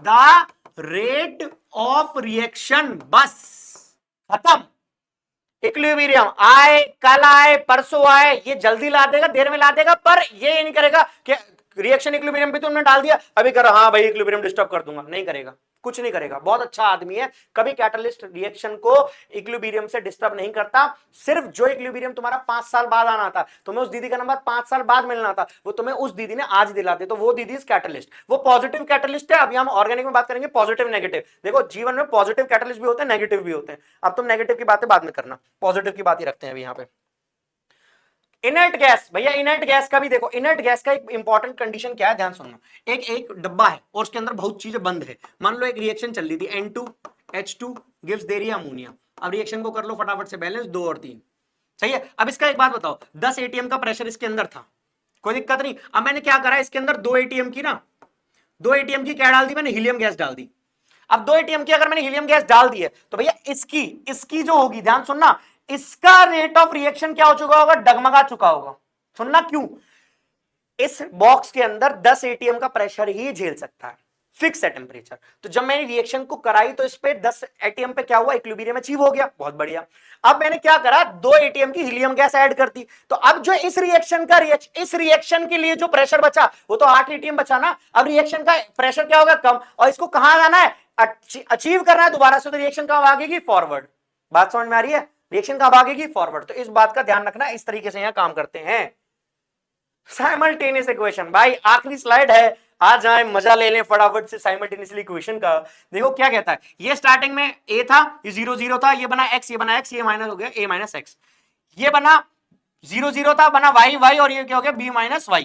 the rate of reaction, बस खत्म। इक्विलिब्रियम आए कल आए परसों आए, ये जल्दी ला देगा देर में ला देगा, पर ये नहीं करेगा कि रिएक्शन इक्विलिब्रियम भी तुमने डाल दिया अभी कर हाँ भाई इक्विलिब्रियम डिस्टर्ब कर दूंगा, नहीं करेगा, कुछ नहीं करेगा, बहुत अच्छा आदमी है, कभी कैटलिस्ट रिएक्शन को इक्विलिब्रियम से डिस्टर्ब नहीं करता। सिर्फ जो इक्विलिब्रियम तुम्हारा 5 साल बाद आना था, तुम्हें उस दीदी का नंबर 5 साल बाद मिलना था, वो तुम्हें उस दीदी ने आज दिला दे, तो वो दीदी इज कैटलिस्ट, वो पॉजिटिव कैटलिस्ट है। अभी हम ऑर्गेनिक में बात करेंगे पॉजिटिव नेगेटिव, देखो जीवन में पॉजिटिव कैटलिस्ट भी होते हैं नेगेटिव भी होते हैं, अब तुम नेगेटिव की बातें बाद में करना, पॉजिटिव की बात ही रखते हैं अभी यहाँ पे। इनर्ट गैस, भैया इनर्ट गैस का भी देखो, इनर्ट गैस का एक इंपॉर्टेंट कंडीशन क्या है, ध्यान सुनना, एक डब्बा है और उसके अंदर बहुत चीजें बंद है, मान लो एक रिएक्शन चल रही थी, N2H2 गिव्स दे रही है अमोनिया, अब रिएक्शन को कर लो फटाफट से बैलेंस 2 और 3, सही है। अब इसका एक बात बताओ, 10 ATM का प्रेशर इसके अंदर था, कोई दिक्कत नहीं, अब मैंने क्या करा, इसके अंदर 2 ATM की ना, 2 ATM की क्या डाल दी मैंने, हीलियम गैस डाल दी। अब 2 ATM की अगर मैंने हीलियम गैस डाल दी है तो भैया इसकी जो होगी, ध्यान सुनना, इसका रेट ऑफ रिएक्शन क्या हो चुका होगा, डगमगा चुका होगा। सुनना क्यों, इस बॉक्स के अंदर 10 ATM का प्रेशर ही झेल सकता है, फिक्स है टेम्परेचर। तो जब मैंने रिएक्शन को कराई तो इस पे 10 ATM पे क्या हुआ, इक्विलिब्रियम अचीव हो गया, बहुत बढ़िया। अब मैंने क्या करा, 2 ATM की हीलियम गैस ऐड कर दी, तो अब जो इस रिएक्शन के लिए जो प्रेशर बचा वो तो 8 ATM बचा ना, अब रिएक्शन का प्रेशर क्या होगा, कम, और इसको कहां जाना है, अचीव करना है दोबारा से, तो रिएक्शन कहां भागेगी, फॉरवर्ड। बात समझ में आ रही है, रिएक्शन कहां भागेगी, फॉरवर्ड। तो इस बात का ध्यान रखना, इस तरीके से यहां काम करते हैं। साइमल्टेनियस इक्वेशन, भाई आखिरी स्लाइड है, आ जाए मजा ले लें फटाफट से साइमल्टेनियसली इक्वेशन का। देखो क्या कहता है, ये स्टार्टिंग में a था, ये 0 0 था, ये बना x, ये बना x, ये माइनस हो गया a माइनस x, ये बना 0 0 था, बना y y, और ये क्या हो गया b minus y,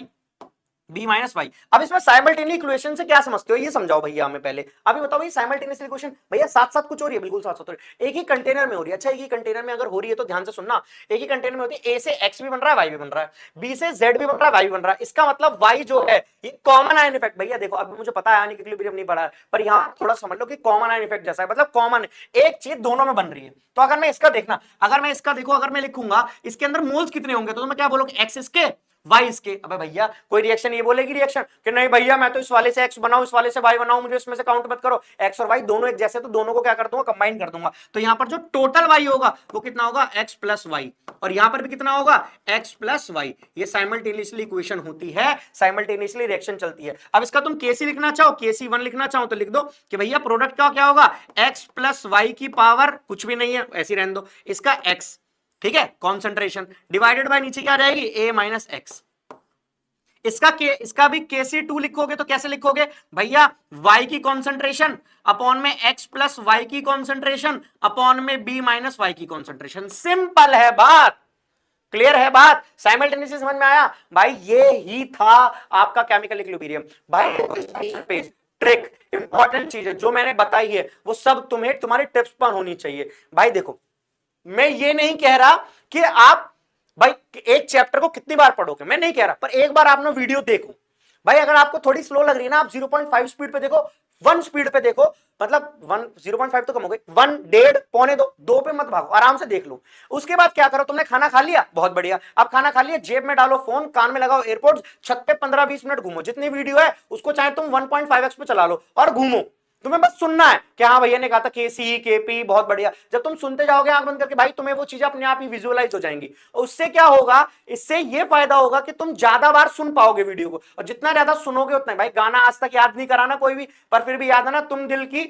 b minus Y. अब इसमें साइमल्टेनियस इक्वेशन से क्या समझते हो ये समझाओ भैया हमें पहले, अभी बताओ भाई साइमल्टेनियस इक्वेशन, भैया साथ साथ कुछ हो रही है, बिल्कुल साथ साथ हो रही है, एक ही कंटेनर में हो रही है। अच्छा एक ही कंटेनर में अगर हो रही है तो ध्यान से सुनना, एक ही कंटेनर में होती है, ए से एक्स भी बन रहा है, वाई भी बन रहा है, बी से जेड भी बन रहा है, वाई भी बन रहा है, इसका मतलब वाई जो है ये कॉमन आयन इफेक्ट। भैया देखो अब मुझे पता है आयनिक इक्विलिब्रियम नहीं पढ़ा है, पर यहाँ थोड़ा समझ लो कि कॉमन आयन इफेक्ट जैसा है, मतलब कॉमन एक चीज दोनों में बन रही है। तो अगर मैं इसका देखना, अगर मैं इसका देखो, अगर मैं लिखूंगा इसके अंदर मोल्स कितने होंगे, तो मैं क्या बोलूंगा, एक्स इसके वाई इसके। अबे भैया कोई रिएक्शन ये बोलेगी रिएक्शन कि नहीं भैया मैं तो इस वाले से एक्स बनाऊं इस वाले से वाई बनाऊं, मुझे इसमें से काउंट मत करो, एक्स और वाई दोनों एक जैसे, तो दोनों को क्या कर दूंगा, कंबाइन कर दूंगा, तो यहां पर जो टोटल वाई होगा वो कितना होगा, एक्स प्लस वाई। और यहां पर भी कितना होगा, x प्लस वाई। ये साइमल्टेनियसली इक्वेशन होती है, साइमल्टेनियसली रिएक्शन चलती है। अब इसका तुम केसी लिखना चाहो, KC1 लिखना चाहो तो लिख दो कि भैया प्रोडक्ट का क्या होगा, x प्लस वाई की पावर कुछ भी नहीं है, ऐसी रहने दो, इसका x, ठीक है, कॉन्सेंट्रेशन डिवाइडेड बाय नीचे क्या रहेगी, a माइनस एक्स। इसका भी KC2 लिखोगे तो कैसे लिखोगे भैया, y की कॉन्सेंट्रेशन अपॉन में x प्लस वाई की कॉन्सेंट्रेशन अपॉन में b माइनस वाई की कॉन्सेंट्रेशन। सिंपल है बात, क्लियर है बात, साइमल्टेनियसली समझ में आया भाई। ये ही था आपका केमिकल इक्विलिब्रियम भाई। पेज ट्रिक इंपॉर्टेंट चीज है जो मैंने बताई है वो सब तुम्हें तुम्हारे टिप्स पर होनी चाहिए भाई। देखो मैं ये नहीं कह रहा कि आप भाई एक चैप्टर को कितनी बार पढ़ोगे, मैं नहीं कह रहा, पर एक बार आपने वीडियो देखो भाई। अगर आपको थोड़ी स्लो लग रही है ना, आप 0.5 स्पीड पे देखो, 1 स्पीड पे देखो, मतलब 0.5 तो कम हो गई, 1, 1.5, पौने 2, 2 पे मत भागो, आराम से देख लो। उसके बाद क्या करो, तुमने खाना खा लिया, बहुत बढ़िया, अब खाना खा लिया, जेब में डालो फोन, कान में लगाओ एयरपोर्ट्स, छत पे 15-20 मिनट घूमो, जितनी वीडियो है उसको चाहे तुम 1.5x पे चला लो और घूमो। तुम्हें बस सुनना है कि हाँ भैया ने कहा था KC KP, बहुत बढ़िया। जब तुम सुनते जाओगे आंख बंद करके भाई, तुम्हें वो चीजें अपने आप ही विजुअलाइज हो जाएंगी। और उससे क्या होगा, इससे ये फायदा होगा कि तुम ज्यादा बार सुन पाओगे वीडियो को, और जितना ज्यादा सुनोगे उतना भाई। गाना आज तक याद नहीं कराना कोई भी, पर फिर भी याद है ना, तुम दिल की,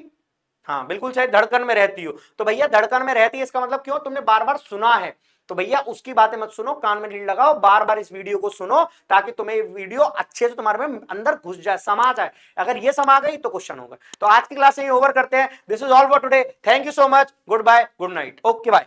हाँ बिल्कुल सही, धड़कन में रहती हो। तो भैया धड़कन में रहती है इसका मतलब क्यों, तुमने बार बार सुना है। तो भैया उसकी बातें मत सुनो, कान में लीड लगाओ, बार बार इस वीडियो को सुनो, ताकि तुम्हें ये वीडियो अच्छे से तुम्हारे में अंदर घुस जाए, समा जाए। अगर ये समा गई तो क्वेश्चन होगा। तो आज की क्लास यही ओवर करते हैं। This is all for today, thank you so much, goodbye, good night, okay bye.